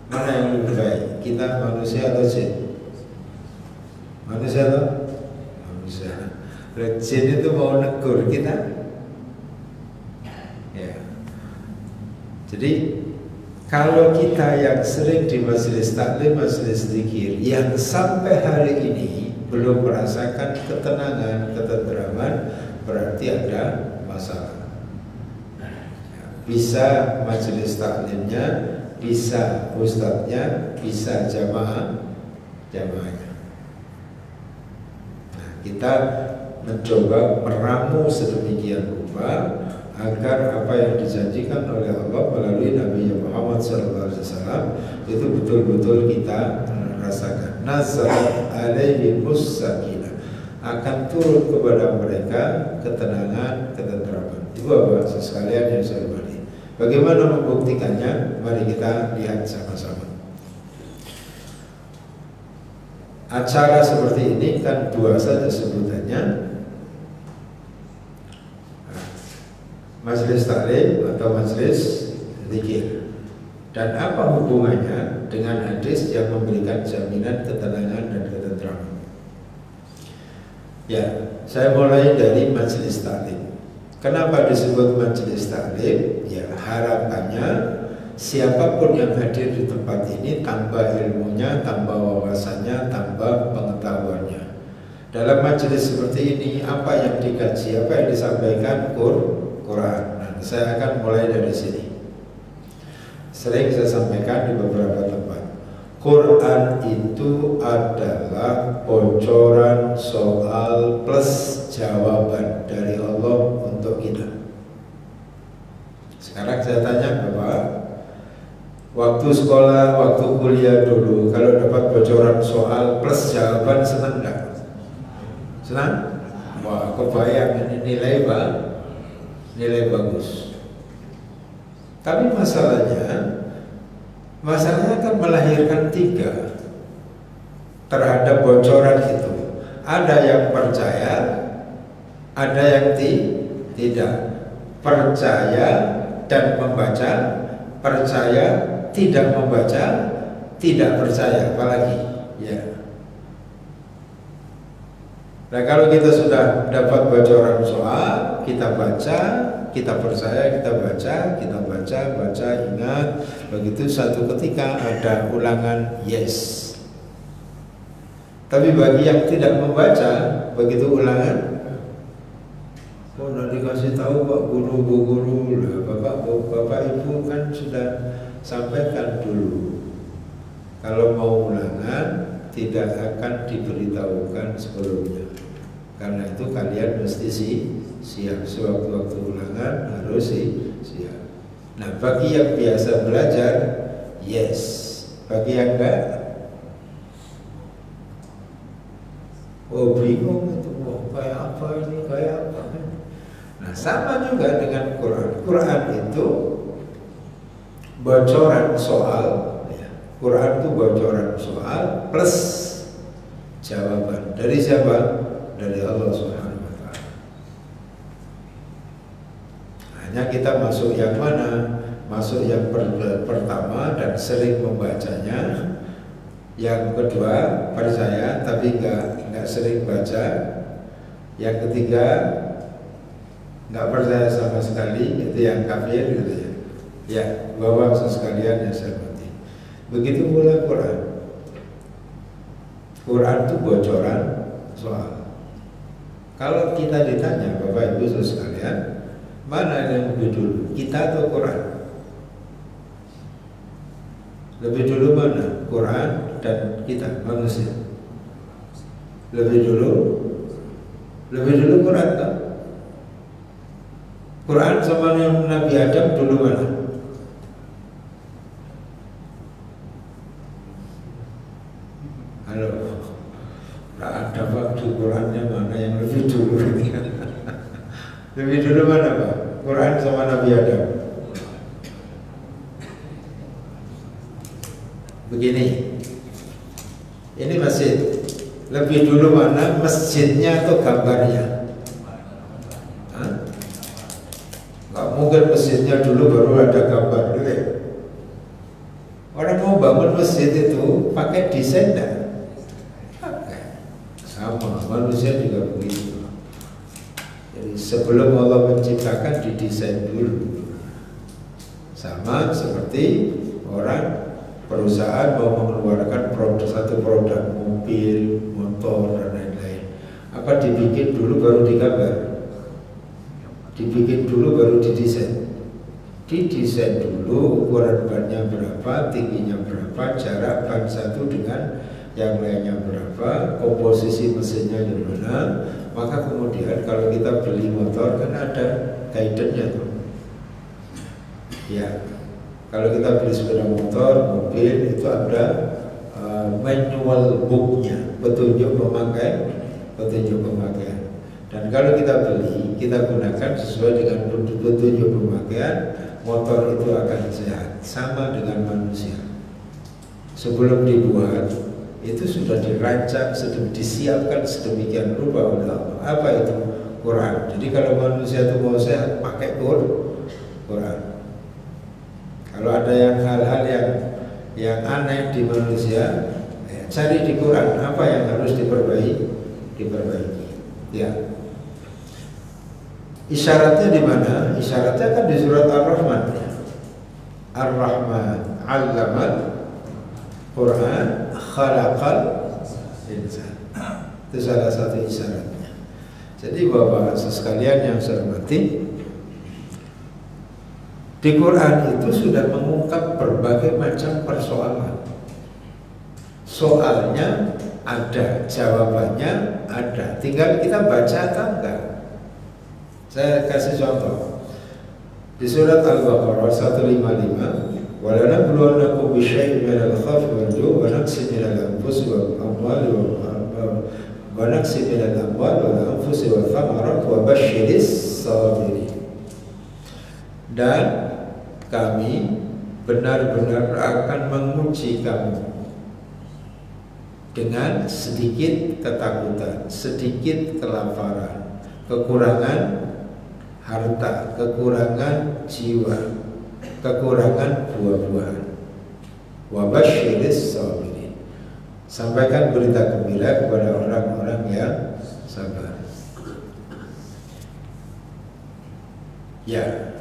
mana yang lebih baik? Kita manusia atau jin? Manusia atau? Manusia. Jin itu mau negur kita, ya. Jadi kalau kita yang sering di majelis taklim, majelis zikir, yang sampai hari ini belum merasakan ketenangan, ketentraman, berarti ada masalah. Bisa majelis taklimnya, bisa ustadznya, bisa jamaahnya. Nah, kita mencoba meramu sedemikian rupa agar apa yang dijanjikan oleh Allah melalui Nabi Muhammad SAW itu betul-betul kita rasakan. Nazalat alaihi musakinah, akan turun kepada mereka ketenangan, ketentraman. Itu apa sekalian yang saya hormati. Bagaimana membuktikannya? Mari kita lihat sama-sama. Acara seperti ini kan dua saja sebutannya, majelis taklim atau majelis zikir. Dan apa hubungannya dengan hadis yang memberikan jaminan ketenangan dan ketentraman? Ya, saya mulai dari majelis taklim. Kenapa disebut majelis taklim? Ya, harapannya siapapun yang hadir di tempat ini tambah ilmunya, tambah wawasannya, tambah pengetahuannya. Dalam majelis seperti ini, apa yang dikaji, apa yang disampaikan Quran. Nah, saya akan mulai dari sini. Sering saya sampaikan di beberapa tempat, Quran itu adalah bocoran soal plus jawaban dari Allah untuk kita. Sekarang saya tanya Bapak, waktu sekolah, waktu kuliah dulu, kalau dapat bocoran soal plus jawaban senang nggak? Senang? Wah, kebayang ini nilai bagus. Tapi masalahnya kan melahirkan tiga terhadap bocoran itu. Ada yang percaya, ada yang tidak percaya dan membaca, percaya tidak membaca, tidak percaya, apalagi ya. Nah, kalau kita sudah dapat bocoran soal, kita baca, kita percaya, kita baca, ingat. Begitu satu ketika ada ulangan, yes. Tapi bagi yang tidak membaca, begitu ulangan, udah dikasih tahu Pak Guru, Bu Guru, Bapak Ibu kan sudah sampaikan dulu. Kalau mau ulangan, tidak akan diberitahukan sebelumnya. Karena itu kalian mesti siap. Sewaktu-waktu ulangan harus siap. Nah, bagi yang biasa belajar, yes. Bagi yang enggak, oh bingung itu, kayak apa ini, kayak apa. Nah, sama juga dengan Quran. Quran itu bocoran soal, ya. Quran itu bocoran soal plus jawaban. Dari siapa? Dari Allah Subhanahu wa Ta'ala. Hanya kita masuk yang mana? Masuk yang pertama dan sering membacanya. Yang kedua percaya tapi nggak sering baca. Yang ketiga nggak percaya sama sekali, itu yang kafir gitu ya. Ya, Bapak sekalian yang saya hormati. Begitu pula Quran. Quran itu bocoran soal. Kalau kita ditanya Bapak Ibu sekalian, mana yang lebih dulu, kita atau Quran? Lebih dulu mana? Quran dan kita manusia. Lebih dulu Quran tak? Quran sama Nabi Adam dulu mana? Halo, nggak ada Pak, di Qurannya mana yang lebih dulu? Lebih dulu mana Pak? Quran sama Nabi Adam. Begini, ini masjid. Lebih dulu mana, masjidnya atau gambarnya? Mungkin masjidnya dulu baru ada gambar dulu ya. Orang mau bangun masjid itu pakai desain enggak? Sama, manusia juga begitu. Jadi sebelum Allah menciptakan didesain dulu. Sama seperti orang perusahaan mau mengeluarkan satu produk mobil, motor dan lain-lain. Apa dibikin dulu baru digambar? Dibikin dulu baru didesain. Didesain dulu ukuran bannya berapa, tingginya berapa, jarak ban satu dengan yang lainnya berapa, komposisi mesinnya gimana. Maka kemudian kalau kita beli motor kan ada guidance-nya tuh. Ya, kalau kita beli sepeda motor, mobil itu ada manual book-nya, petunjuk pemakaian. Dan kalau kita beli, kita gunakan sesuai dengan petunjuk pemakaian, motor itu akan sehat. Sama dengan manusia. Sebelum dibuat, itu sudah dirancang, sudah disiapkan sedemikian rupa oleh Allah. Apa itu? Quran. Jadi kalau manusia itu mau sehat, pakai Quran. Kalau ada hal-hal yang aneh di manusia, cari di Quran apa yang harus diperbaiki. Ya. Isyaratnya di mana? Isyaratnya kan di surat Ar-Rahman. Ar-Rahman 'allamal Quran khalaqal insan. Itu salah satu isyaratnya. Jadi Bapak sekalian yang saya hormati, di Quran itu sudah mengungkap berbagai macam persoalan. Soalnya ada, jawabannya ada. Tinggal kita baca atau enggak. Saya kasih contoh. Di surat Al-Baqarah 155, "Wa lanabluwannakum bisyai'in minal khawfi wal ju'i wa naqsin minal anfusi wal amwali wa naqsin minal amwali wal anfusi wal thamarati wa basyyiris sabirin." Dan kami benar-benar akan menguji kamu dengan sedikit ketakutan, sedikit kelaparan, kekurangan harta, kekurangan jiwa, kekurangan buah-buahan. Wa basyiris sabirin. Sampaikan berita gembira kepada orang-orang yang sabar. Ya.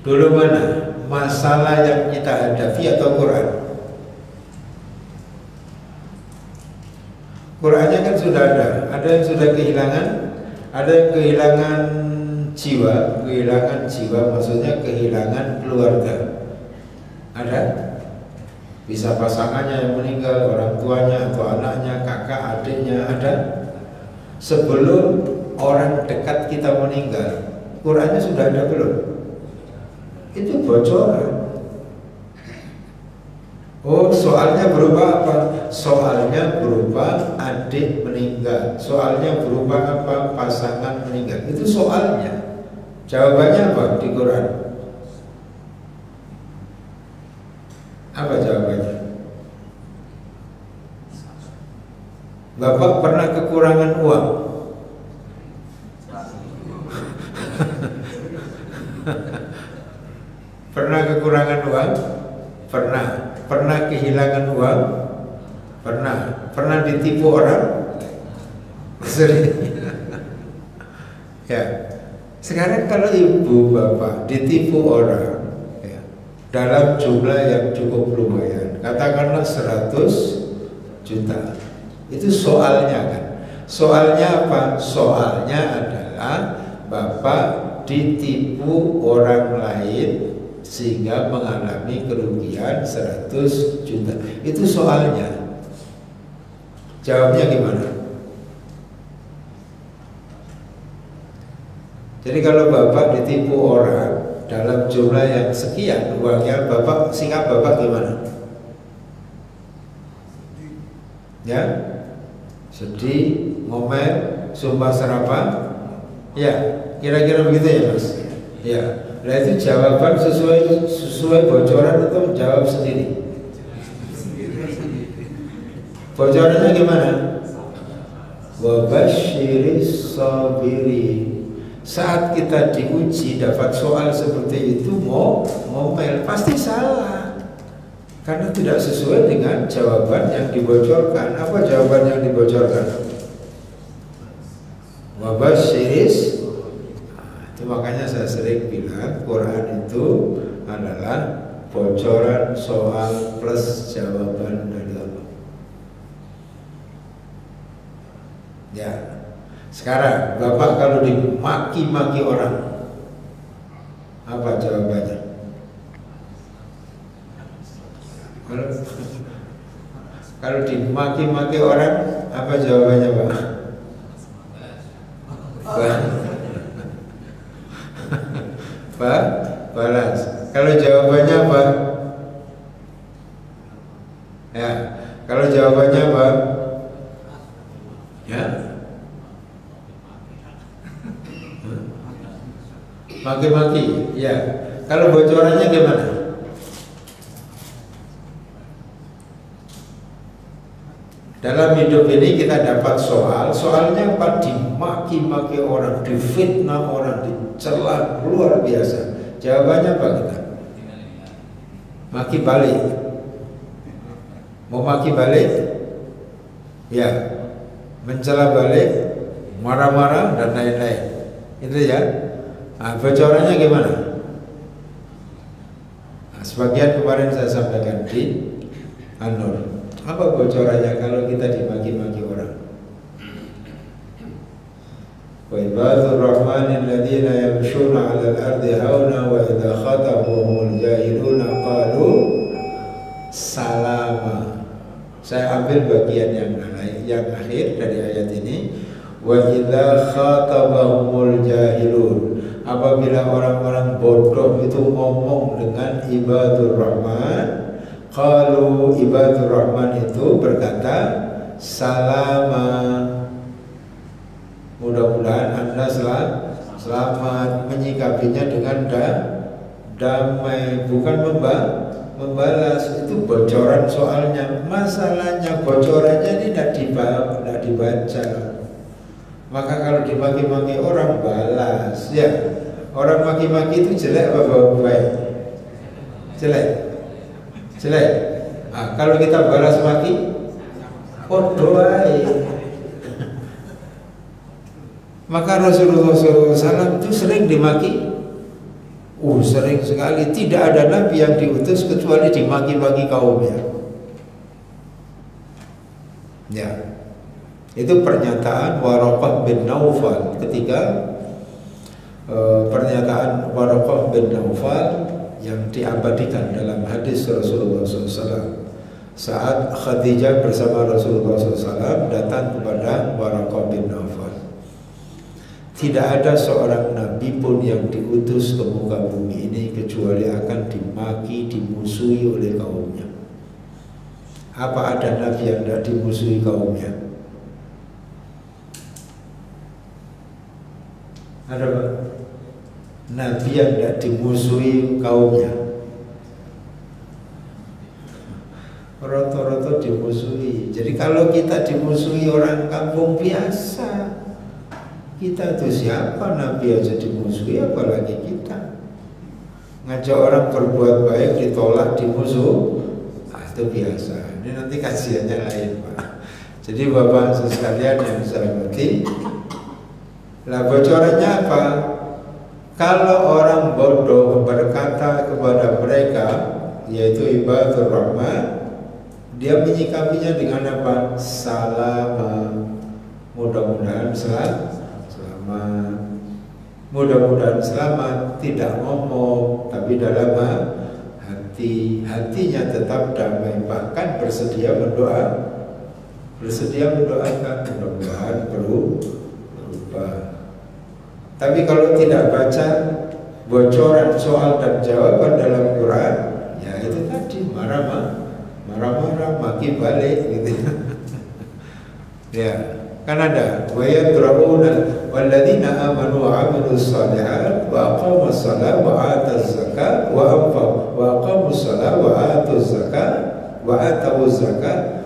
Dulu mana masalah yang kita hadapi atau Quran? Qurannya kan sudah ada yang sudah kehilangan, ada yang kehilangan jiwa maksudnya kehilangan keluarga. Ada? Bisa pasangannya yang meninggal, orang tuanya atau anaknya, kakak, adiknya, ada? Sebelum orang dekat kita meninggal, Qurannya sudah ada belum? Itu bocoran. Oh, soalnya berupa apa? Soalnya berupa adik meninggal. Soalnya berupa apa? Pasangan meninggal. Itu soalnya. Jawabannya apa di Quran? Apa jawabannya? Bapak pernah kekurangan uang? Pernah kekurangan uang? Pernah. Pernah kehilangan uang? Pernah. Pernah ditipu orang? Sering. Ya. Sekarang kalau ibu bapak ditipu orang ya, dalam jumlah yang cukup lumayan, katakanlah 100 juta, itu soalnya kan? Soalnya apa? Soalnya adalah bapak ditipu orang lain sehingga mengalami kerugian 100 juta. Itu soalnya. Jawabnya gimana? Jadi kalau bapak ditipu orang dalam jumlah yang sekian uangnya, bapak sikap bapak gimana? Ya, sedih, ngomel, sumpah serapah, ya, kira-kira begitu ya mas? Ya, nah itu jawaban sesuai bocoran atau jawab sendiri? Bocorannya gimana? Wa basyiris sabirin. Saat kita diuji dapat soal seperti itu mau ngomel pasti salah karena tidak sesuai dengan jawaban yang dibocorkan. Apa jawaban yang dibocorkan? Wabasyiris. Itu makanya saya sering bilang Quran itu adalah bocoran soal plus jawaban dari Allah. Ya. Sekarang Bapak kalau dimaki-maki orang, apa jawabannya? Kalau dimaki-maki orang, apa jawabannya, Pak? Pak, balas. Kalau jawabannya apa? Ya, kalau jawabannya apa? Ya. Maki-maki, ya. Kalau bocorannya gimana? Dalam hidup ini kita dapat soalnya apa? Dimaki-maki orang, difitnah orang, dicela luar biasa. Jawabannya apa kita? Maki balik. Mau maki balik? Ya. Mencela balik, marah-marah dan lain-lain. Itu ya. Nah, bocorannya gimana? Nah, sebagian kemarin saya sampaikan di An-Nur. Apa bocorannya kalau kita dimaki-maki orang? Wa ibadur rahmanil ladzina yamshuna 'alal ardi hauna wa idza khatabahumul jahiluna qalu salama. Saya ambil bagian yang akhir dari ayat ini. Wa idza khatabahumul jahilun. Apabila orang-orang bodoh itu ngomong dengan ibadur rahman, kalau ibadur rahman itu berkata salama, mudah-mudahan Anda selamat, menyikapinya dengan damai, bukan membalas. Itu bocoran soalnya. Masalahnya bocorannya ini tidak dibaca. Maka kalau dimaki-maki orang balas, ya. Orang maki-maki itu jelek apa baik? Jelek. Nah, kalau kita balas maki, doai. Maka Rasulullah SAW itu sering dimaki. Sering sekali. Tidak ada nabi yang diutus kecuali dimaki-maki kaumnya. Ya. Itu pernyataan Waraqah bin Naufal ketika pernyataan Waraqah bin Naufal yang diabadikan dalam hadis Rasulullah SAW saat Khadijah bersama Rasulullah SAW datang kepada Waraqah bin Naufal. Tidak ada seorang nabi pun yang diutus ke muka bumi ini kecuali akan dimaki, dimusuhi oleh kaumnya. Apa ada nabi yang tidak dimusuhi kaumnya? Ada Pak? Nabi yang tidak dimusuhi kaumnya. Roto-roto dimusuhi. Jadi kalau kita dimusuhi orang kampung biasa, kita itu siapa? Nabi aja dimusuhi, apalagi kita. Ngajak orang berbuat baik ditolak, dimusuh, itu biasa. Ini nanti kajiannya lain, Pak. Jadi Bapak sekalian yang saya hormati, lah bocorannya apa? Kalau orang bodoh berkata kepada mereka, yaitu ibadur rahman, dia menyikapinya dengan apa? Salama. Mudah-mudahan selamat. Mudah-mudahan selamat. Tidak ngomong, tapi dalam hatinya tetap damai, bahkan bersedia mendoakan, mudah-mudahan berubah. Tapi kalau tidak baca bocoran soal dan jawaban dalam Quran, ya itu tadi marah-marah, maki balik gitu. Ya, kan ada wa yadrauna walladzina amanu wa 'amilus shalihat wa aqamus shalah wa ataz zakat wa anfaqu wa aqamus shalah wa atuz zakat wa atawuz zakat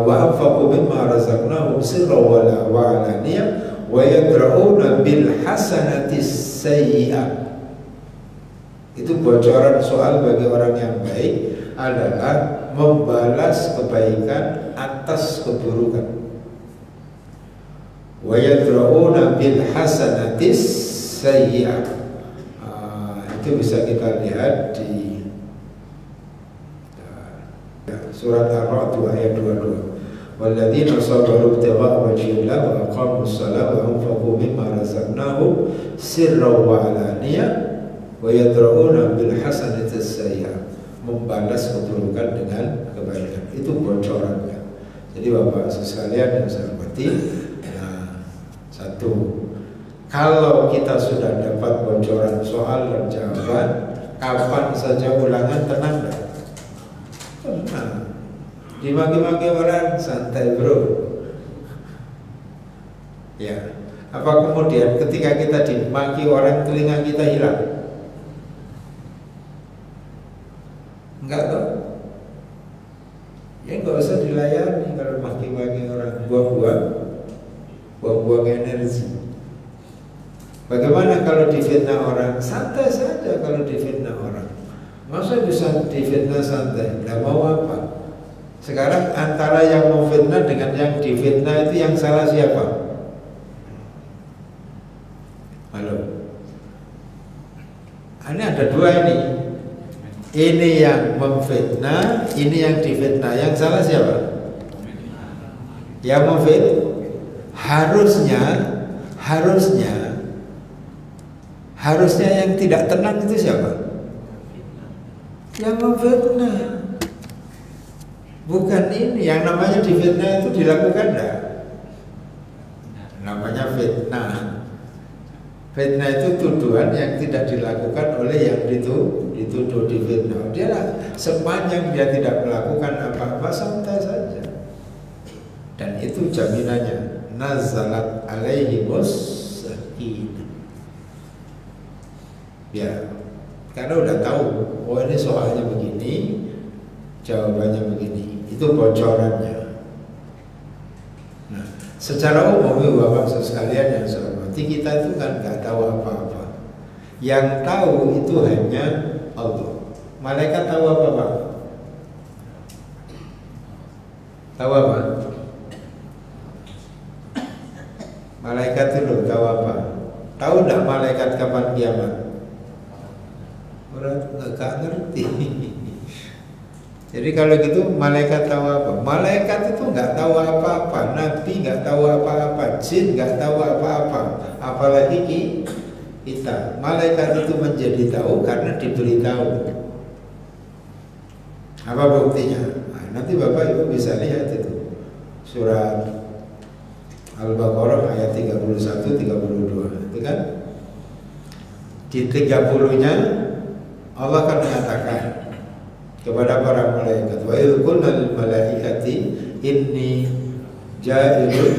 wa anfaqu mimma razaqnahum sirran wa alaniyah wa yadra'una bil hasanati sayyi'ah. Itu bocoran soal bagi orang yang baik adalah membalas kebaikan atas keburukan. Wa yadra'una bil hasanati sayyi'ah. Itu bisa kita lihat di surat Ar-Ra'd ayat 22. Walladzina sabaru ibtigha'a wajhillah wa aqamus salata wa anfaqu mimma razaqnahum sirran wa 'alaniyah wa yadra'una bil hasanati sayyi'ah. Membalas keburukan dengan kebaikan. Itu bocorannya. Jadi Bapak sekalian yang saya hormati, satu, kalau kita sudah dapat bocoran soal dan jawaban, kapan saja ulangan tenang dah. Tenang. Dimaki-maki orang santai bro. Ya. Apa kemudian ketika kita dimaki orang telinga kita hilang? Enggak toh? Ya enggak usah dilayani kalau maki-maki orang, buang-buang energi. Bagaimana kalau difitnah orang? Santai saja kalau difitnah orang. Masa bisa difitnah santai? Tidak mau apa? Sekarang antara yang memfitnah dengan yang difitnah itu yang salah siapa? Halo. Ini ada dua ini. Ini yang memfitnah, ini yang difitnah. Yang salah siapa? Yang memfitnah. Harusnya yang tidak tenang itu siapa? Yang memfitnah. Bukan ini. Yang namanya difitnah itu dilakukan enggak? Namanya fitnah. Fitnah itu tuduhan yang tidak dilakukan oleh yang dituduh difitnah. Dia sepanjang dia tidak melakukan apa-apa, santai saja. Dan itu jaminannya. Nazalat alaihimus sakinah. Ya, karena udah tahu, oh ini soalnya begini, jawabannya begini. Itu bocorannya. Nah, secara umum Bapak sekalian yang saya hormati, kita itu kan nggak tahu apa-apa. Yang tahu itu hanya Allah. Malaikat tahu apa Pak? Tahu apa? Malaikat itu tahu apa? Tahu enggak malaikat kapan kiamat? Orang nggak ngerti. Jadi kalau gitu malaikat tahu apa? Malaikat itu nggak tahu apa-apa, nabi nggak tahu apa-apa, jin nggak tahu apa-apa, apalagi kita. Malaikat itu menjadi tahu karena diberitahu. Apa buktinya? Nah, nanti Bapak Ibu bisa lihat itu surat Al-Baqarah ayat 31-32, itu kan? Di 30-nya Allah akan mengatakan kepada para malaikat, wa idh qulna lil malaikati inni ja'ilun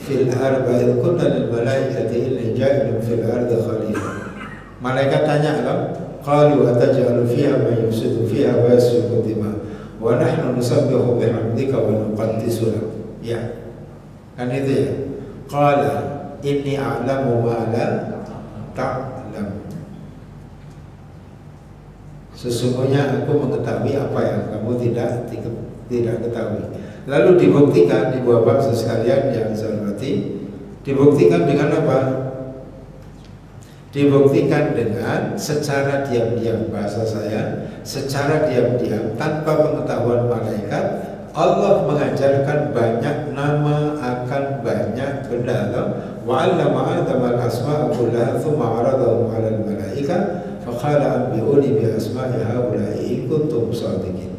fil ardi, wa idh qulna lil malaikati inni ja'ilun fil ardi khalifah. Malaikat tanya kan, qalu ataj'alu fiha man yufsidu fiha wa yasfiku dima wa nahnu nusabbihu bihamdika wa nuqaddisu lak. Ya. Kan itu ya. Qala inni a'lamu ma la ta'lam. Sesungguhnya aku mengetahui apa yang kamu tidak ketahui. Lalu dibuktikan di Bapak sekalian yang saya hormati, dibuktikan dengan apa? Dibuktikan dengan secara diam-diam, bahasa saya, secara diam-diam tanpa pengetahuan malaikat, Allah mengajarkan banyak nama akan banyak benda. Wa 'allama Adama al-asma'a kullaha thumma 'aradahum 'alal malaikah faqala anbi'uni bi asma'i haula'i in kuntum shadiqin.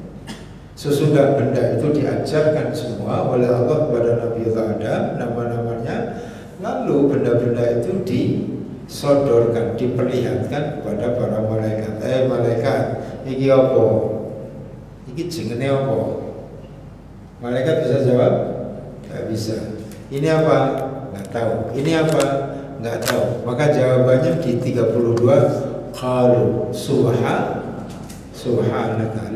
Sesudah benda itu diajarkan semua oleh Allah kepada Nabi Adam nama-namanya, lalu benda-benda itu disodorkan, diperlihatkan kepada para malaikat. Malaikat, iki apa? Iki jenenge apa? Malaikat bisa jawab? Tidak bisa. Ini apa? Nggak tahu. Ini apa? Nggak tahu. Maka jawabannya di 32, qalu subhanaka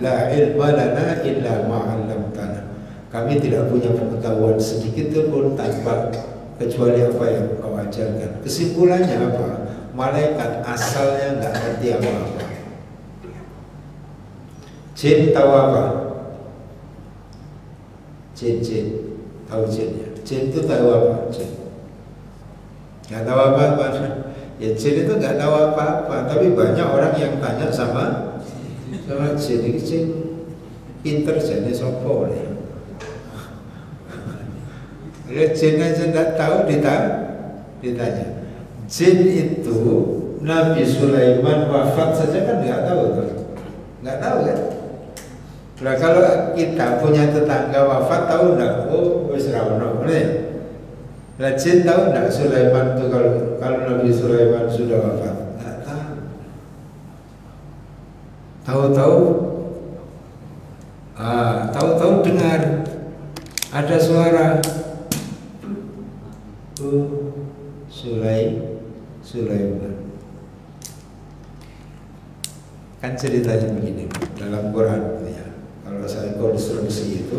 la ilma lana illa ma 'allamtana. Kami tidak punya pengetahuan sedikit pun tanpa kecuali apa yang Kau ajarkan. Kesimpulannya apa? Malaikat asalnya nggak ngerti apa-apa. Jin tahu apa? Jin tahu jinnya. Jin itu tahu apa? Jin nggak tahu apa-apa. Ya jin itu nggak tahu apa-apa. Tapi banyak orang yang tanya sama jin. Ini jin pinter jadi sopo nih. Ya jin aja nggak tahu ditanya. Jin itu Nabi Sulaiman wafat saja kan nggak tahu kan? Nggak tahu kan? Nah kalau kita punya tetangga wafat tahu nggak? Oh wis ra ono ya. Nah jin tahu nggak Sulaiman itu kalau Nabi Sulaiman sudah wafat? Nggak tahu. Tahu-tahu dengar ada suara. Sulaiman. Kan ceritanya begini dalam Quran ya. Kalau saya konstruksi itu,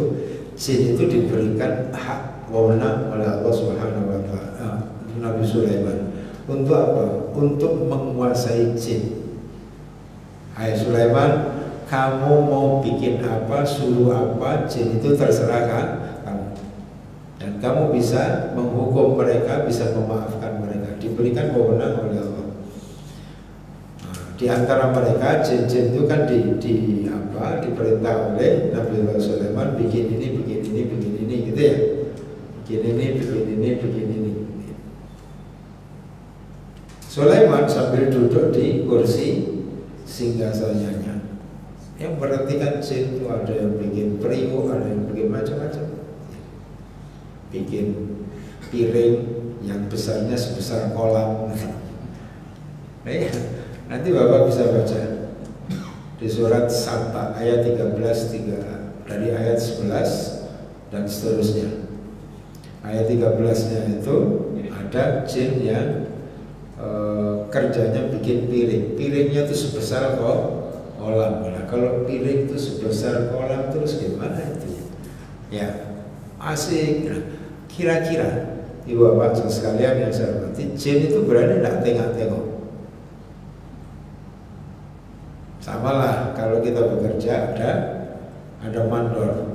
jin itu diberikan hak wewenang oleh Allah Subhanahu wa taala Nabi Sulaiman. Untuk apa? Untuk menguasai jin. Hai Sulaiman, kamu mau bikin apa, suruh apa, jin itu terserah kan kamu. Dan kamu bisa menghukum mereka, bisa memaafkan mereka. Diberikan wewenang oleh Allah. Di antara mereka jin-jin itu kan diperintah oleh Nabi Sulaiman bikin ini gitu ya. Bikin ini. Sulaiman sambil duduk di kursi singgasananya. Yang berarti kan jin itu ada yang bikin periuk, ada yang bikin macam-macam. Bikin piring yang besarnya sebesar kolam. Nanti Bapak bisa baca di surat Saba ayat 13 dari ayat 11 dan seterusnya. Ayat 13-nya itu ada jin yang kerjanya bikin piring. Piringnya itu sebesar kolam. Nah, kalau piring itu sebesar kolam terus gimana itu? Ya, asik. Nah, kira-kira Ibu Bapak sekalian yang saya hormati, jin itu berani tidak tengok-tengok? Sama lah kalau kita bekerja ada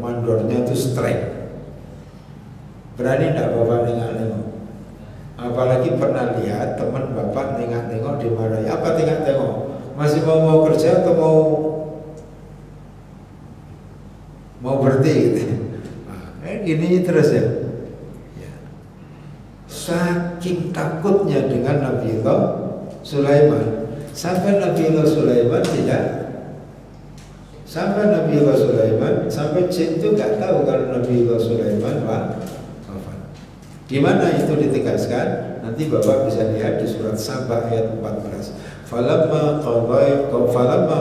mandornya itu strike. Berani tidak Bapak nengok-nengok? Apalagi pernah lihat teman Bapak nengok-nengok dimarahi. Apa tengok-tengok? Masih mau kerja atau mau berhenti gitu? Gini terus ya. Saking takutnya dengan Nabi Sulaiman, sampai Nabi Sulaiman sampai jin itu nggak tahu kalau Nabi Sulaiman wafat. Di mana itu ditegaskan? Nanti Bapak bisa lihat di surat Saba ayat 14. Falamma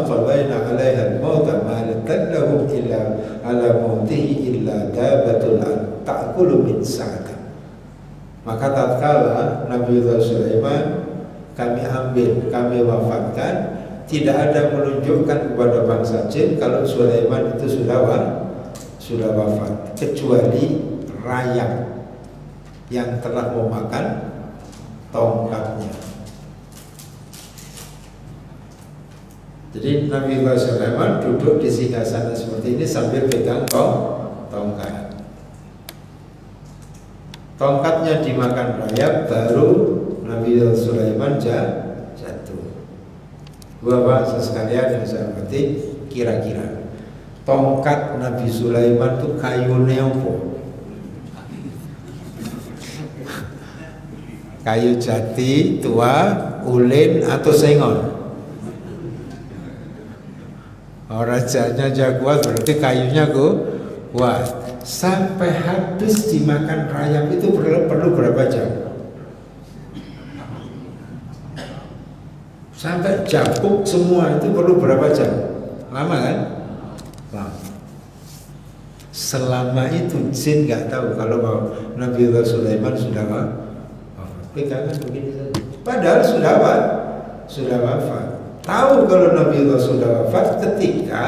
qadayna 'alaiha al-mauta ma ladallahum illa 'ala mautihi illa dabatul ta'kulu min sa'ati. Maka tatkala Nabi Sulaiman kami wafatkan, tidak ada menunjukkan kepada bangsa jin kalau Sulaiman itu sudah wafat, kecuali rayap yang telah memakan tongkatnya. Jadi Nabi Sulaiman duduk di singgasana seperti ini sambil pegang tongkat. Tongkatnya dimakan rayap, baru Nabi Sulaiman jatuh. Bapak sekalian yang saya hormati, kira-kira tongkat Nabi Sulaiman itu kayune apa? Kayu jati, tua, ulin atau sengon? Rajanya jaguar berarti kayunya kuat. Sampai habis dimakan rayap itu perlu berapa jam? Sampai jabuk semua itu perlu berapa jam? Lama kan? Lama. Selama itu jin nggak tahu kalau Nabi Sulaiman sudah pegangan begini saja. Padahal sudah wafat. Tahu kalau Nabi sudah wafat ketika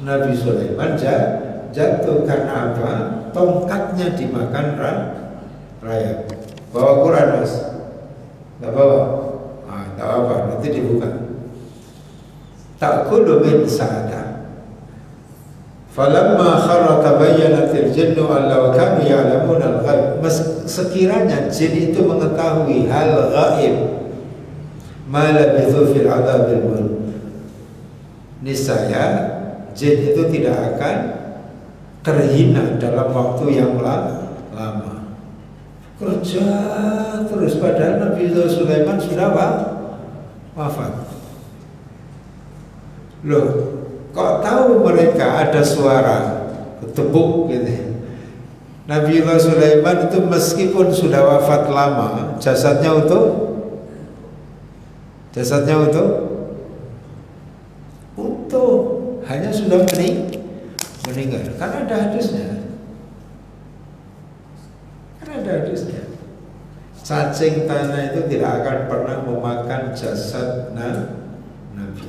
Nabi Sulaiman jatuh karena apa? Tongkatnya dimakan rayap. Bawa Quran Mas. nggak bawa. Tak apa, nanti dibuka. Ta'kulu min sa'ada. Falamma kharra tabayyanatil jinnu an law kanu ya'lamuna al-ghaib. Sekiranya jin itu mengetahui hal gaib, ma labithu fil 'adzabil muhin. Niscaya jin itu tidak akan terhina dalam waktu yang lama. Kerja terus, padahal Nabi Sulaiman sudah wafat. Loh, kok tahu mereka ada suara ketepuk gitu. Nabi Sulaiman itu meskipun sudah wafat lama, jasadnya utuh. Jasadnya utuh, hanya sudah meninggal. Karena ada hadisnya. Cacing tanah itu tidak akan pernah memakan jasad Nabi.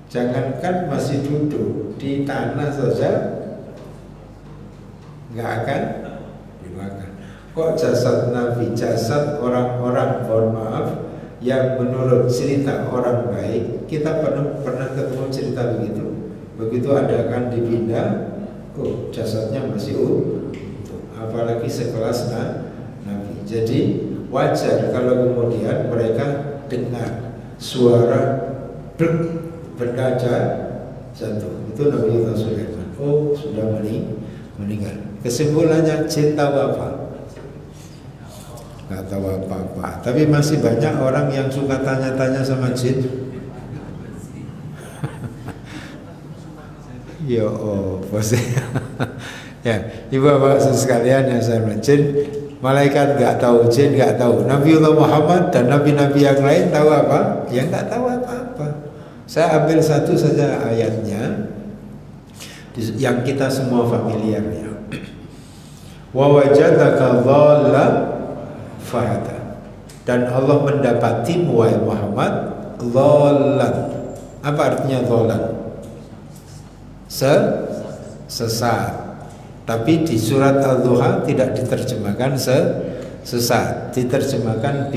Jangankan masih duduk di tanah saja nggak akan dimakan. Kok jasad Nabi, jasad orang-orang, mohon maaf, yang menurut cerita orang baik, kita pernah ketemu cerita begitu. Begitu ada kan dipindah, jasadnya masih utuh. Apalagi sekelas Nabi. Jadi wajar kalau kemudian mereka dengar suara benda jatuh. Itu Nabi Sulaiman. Oh, sudah meninggal. Kesimpulannya, jin tahu apa? Nggak tahu apa-apa. Tapi masih banyak orang yang suka tanya-tanya sama jin. Ya bos. Ya, ibu bapak sekalian yang saya jin, malaikat nggak tahu, jin nggak tahu. Nabiullah Muhammad dan nabi-nabi yang lain tahu apa? Ya nggak tahu apa-apa. Saya ambil satu saja ayatnya yang kita semua familiar ya. Wa wajadaka dhallan fahada. Dan Allah mendapatimu wahai Muhammad dhallan. Apa artinya dhallan? Sesat. Tapi di surat Al-Duha tidak diterjemahkan sesat, diterjemahkan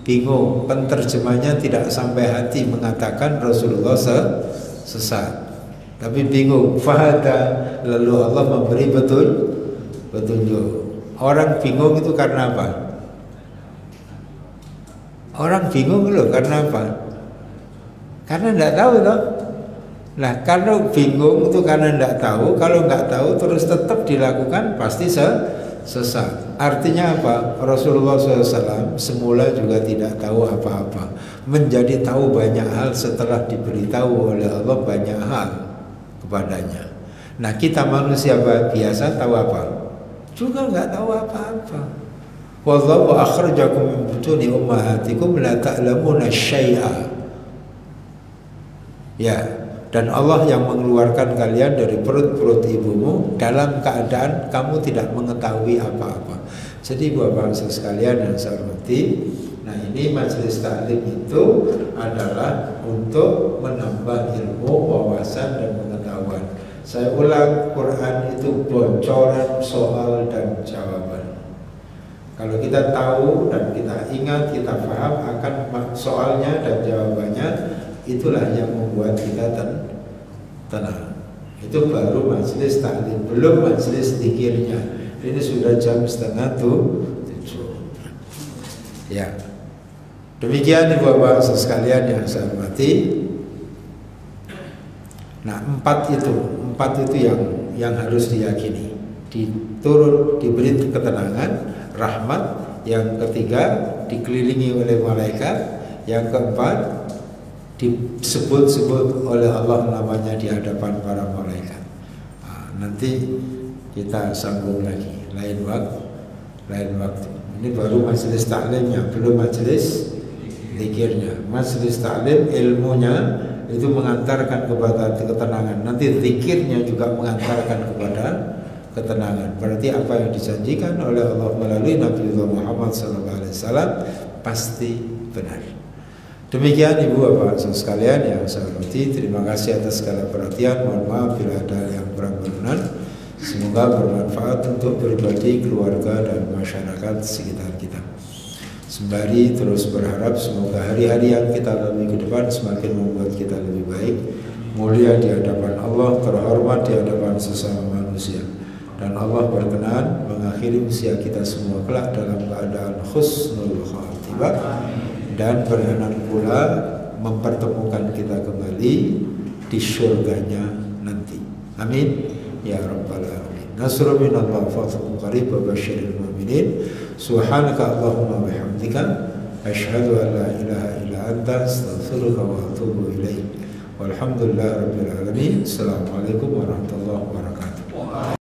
bingung. Penterjemahnya tidak sampai hati mengatakan Rasulullah sesat, tapi bingung. Fahada, lalu Allah memberi petunjuk. Orang bingung itu karena apa? Orang bingung loh karena apa? Karena tidak tahu toh. Nah, kalau bingung itu karena tidak tahu. Kalau nggak tahu terus tetap dilakukan pasti sesat. Artinya apa? Rasulullah SAW semula juga tidak tahu apa-apa, menjadi tahu banyak hal setelah diberitahu oleh Allah banyak hal kepadanya. Nah, kita manusia biasa tahu apa? Juga nggak tahu apa-apa. Wallahu akhrajakum min butuni ummahatikum la ta'lamuna syai'a. Ya. Dan Allah yang mengeluarkan kalian dari perut-perut ibumu dalam keadaan kamu tidak mengetahui apa-apa. Jadi bapak sekalian yang saya hormati, nah ini majelis taklim itu adalah untuk menambah ilmu, wawasan dan pengetahuan. Saya ulang, Quran itu bocoran soal dan jawaban. Kalau kita tahu dan kita ingat, kita paham akan soalnya dan jawabannya, itulah yang membuat kita tenang. Itu baru majelis taklim, belum majelis zikirnya. Ini sudah jam 6:30. Ya. Demikian ibu bapak sekalian yang saya hormati. Nah, empat itu yang harus diyakini. Diberi ketenangan, rahmat. Yang ketiga, dikelilingi oleh malaikat. Yang keempat, disebut-sebut oleh Allah namanya di hadapan para malaikat. Nanti kita sambung lagi lain waktu. Ini baru majelis taklimnya, belum majelis zikirnya. Majelis taklim ilmunya itu mengantarkan kepada ketenangan. Nanti zikirnya juga mengantarkan kepada ketenangan. Berarti apa yang dijanjikan oleh Allah melalui Nabi Muhammad SAW pasti benar. Demikian ibu bapak sekalian yang saya hormati, terima kasih atas segala perhatian. Mohon maaf bila ada yang kurang berkenan. Semoga bermanfaat untuk pribadi, keluarga dan masyarakat sekitar kita. Sembari terus berharap semoga hari-hari yang kita lalui ke depan semakin membuat kita lebih baik, mulia di hadapan Allah, terhormat di hadapan sesama manusia. Dan Allah berkenan mengakhiri usia kita semua kelak dalam keadaan husnul khatimah, dan berkenan pula mempertemukan kita kembali di surganya nanti. Amin ya rabbal alamin. Nasrun minallah fathun qarib wa basyiril mu'minin. Subhanaka Allahumma wa bihamdika asyhadu an la ilaha illa anta astaghfiruka wa atubu ilaik. Walhamdulillahi rabbil alamin. Assalamualaikum warahmatullahi wabarakatuh.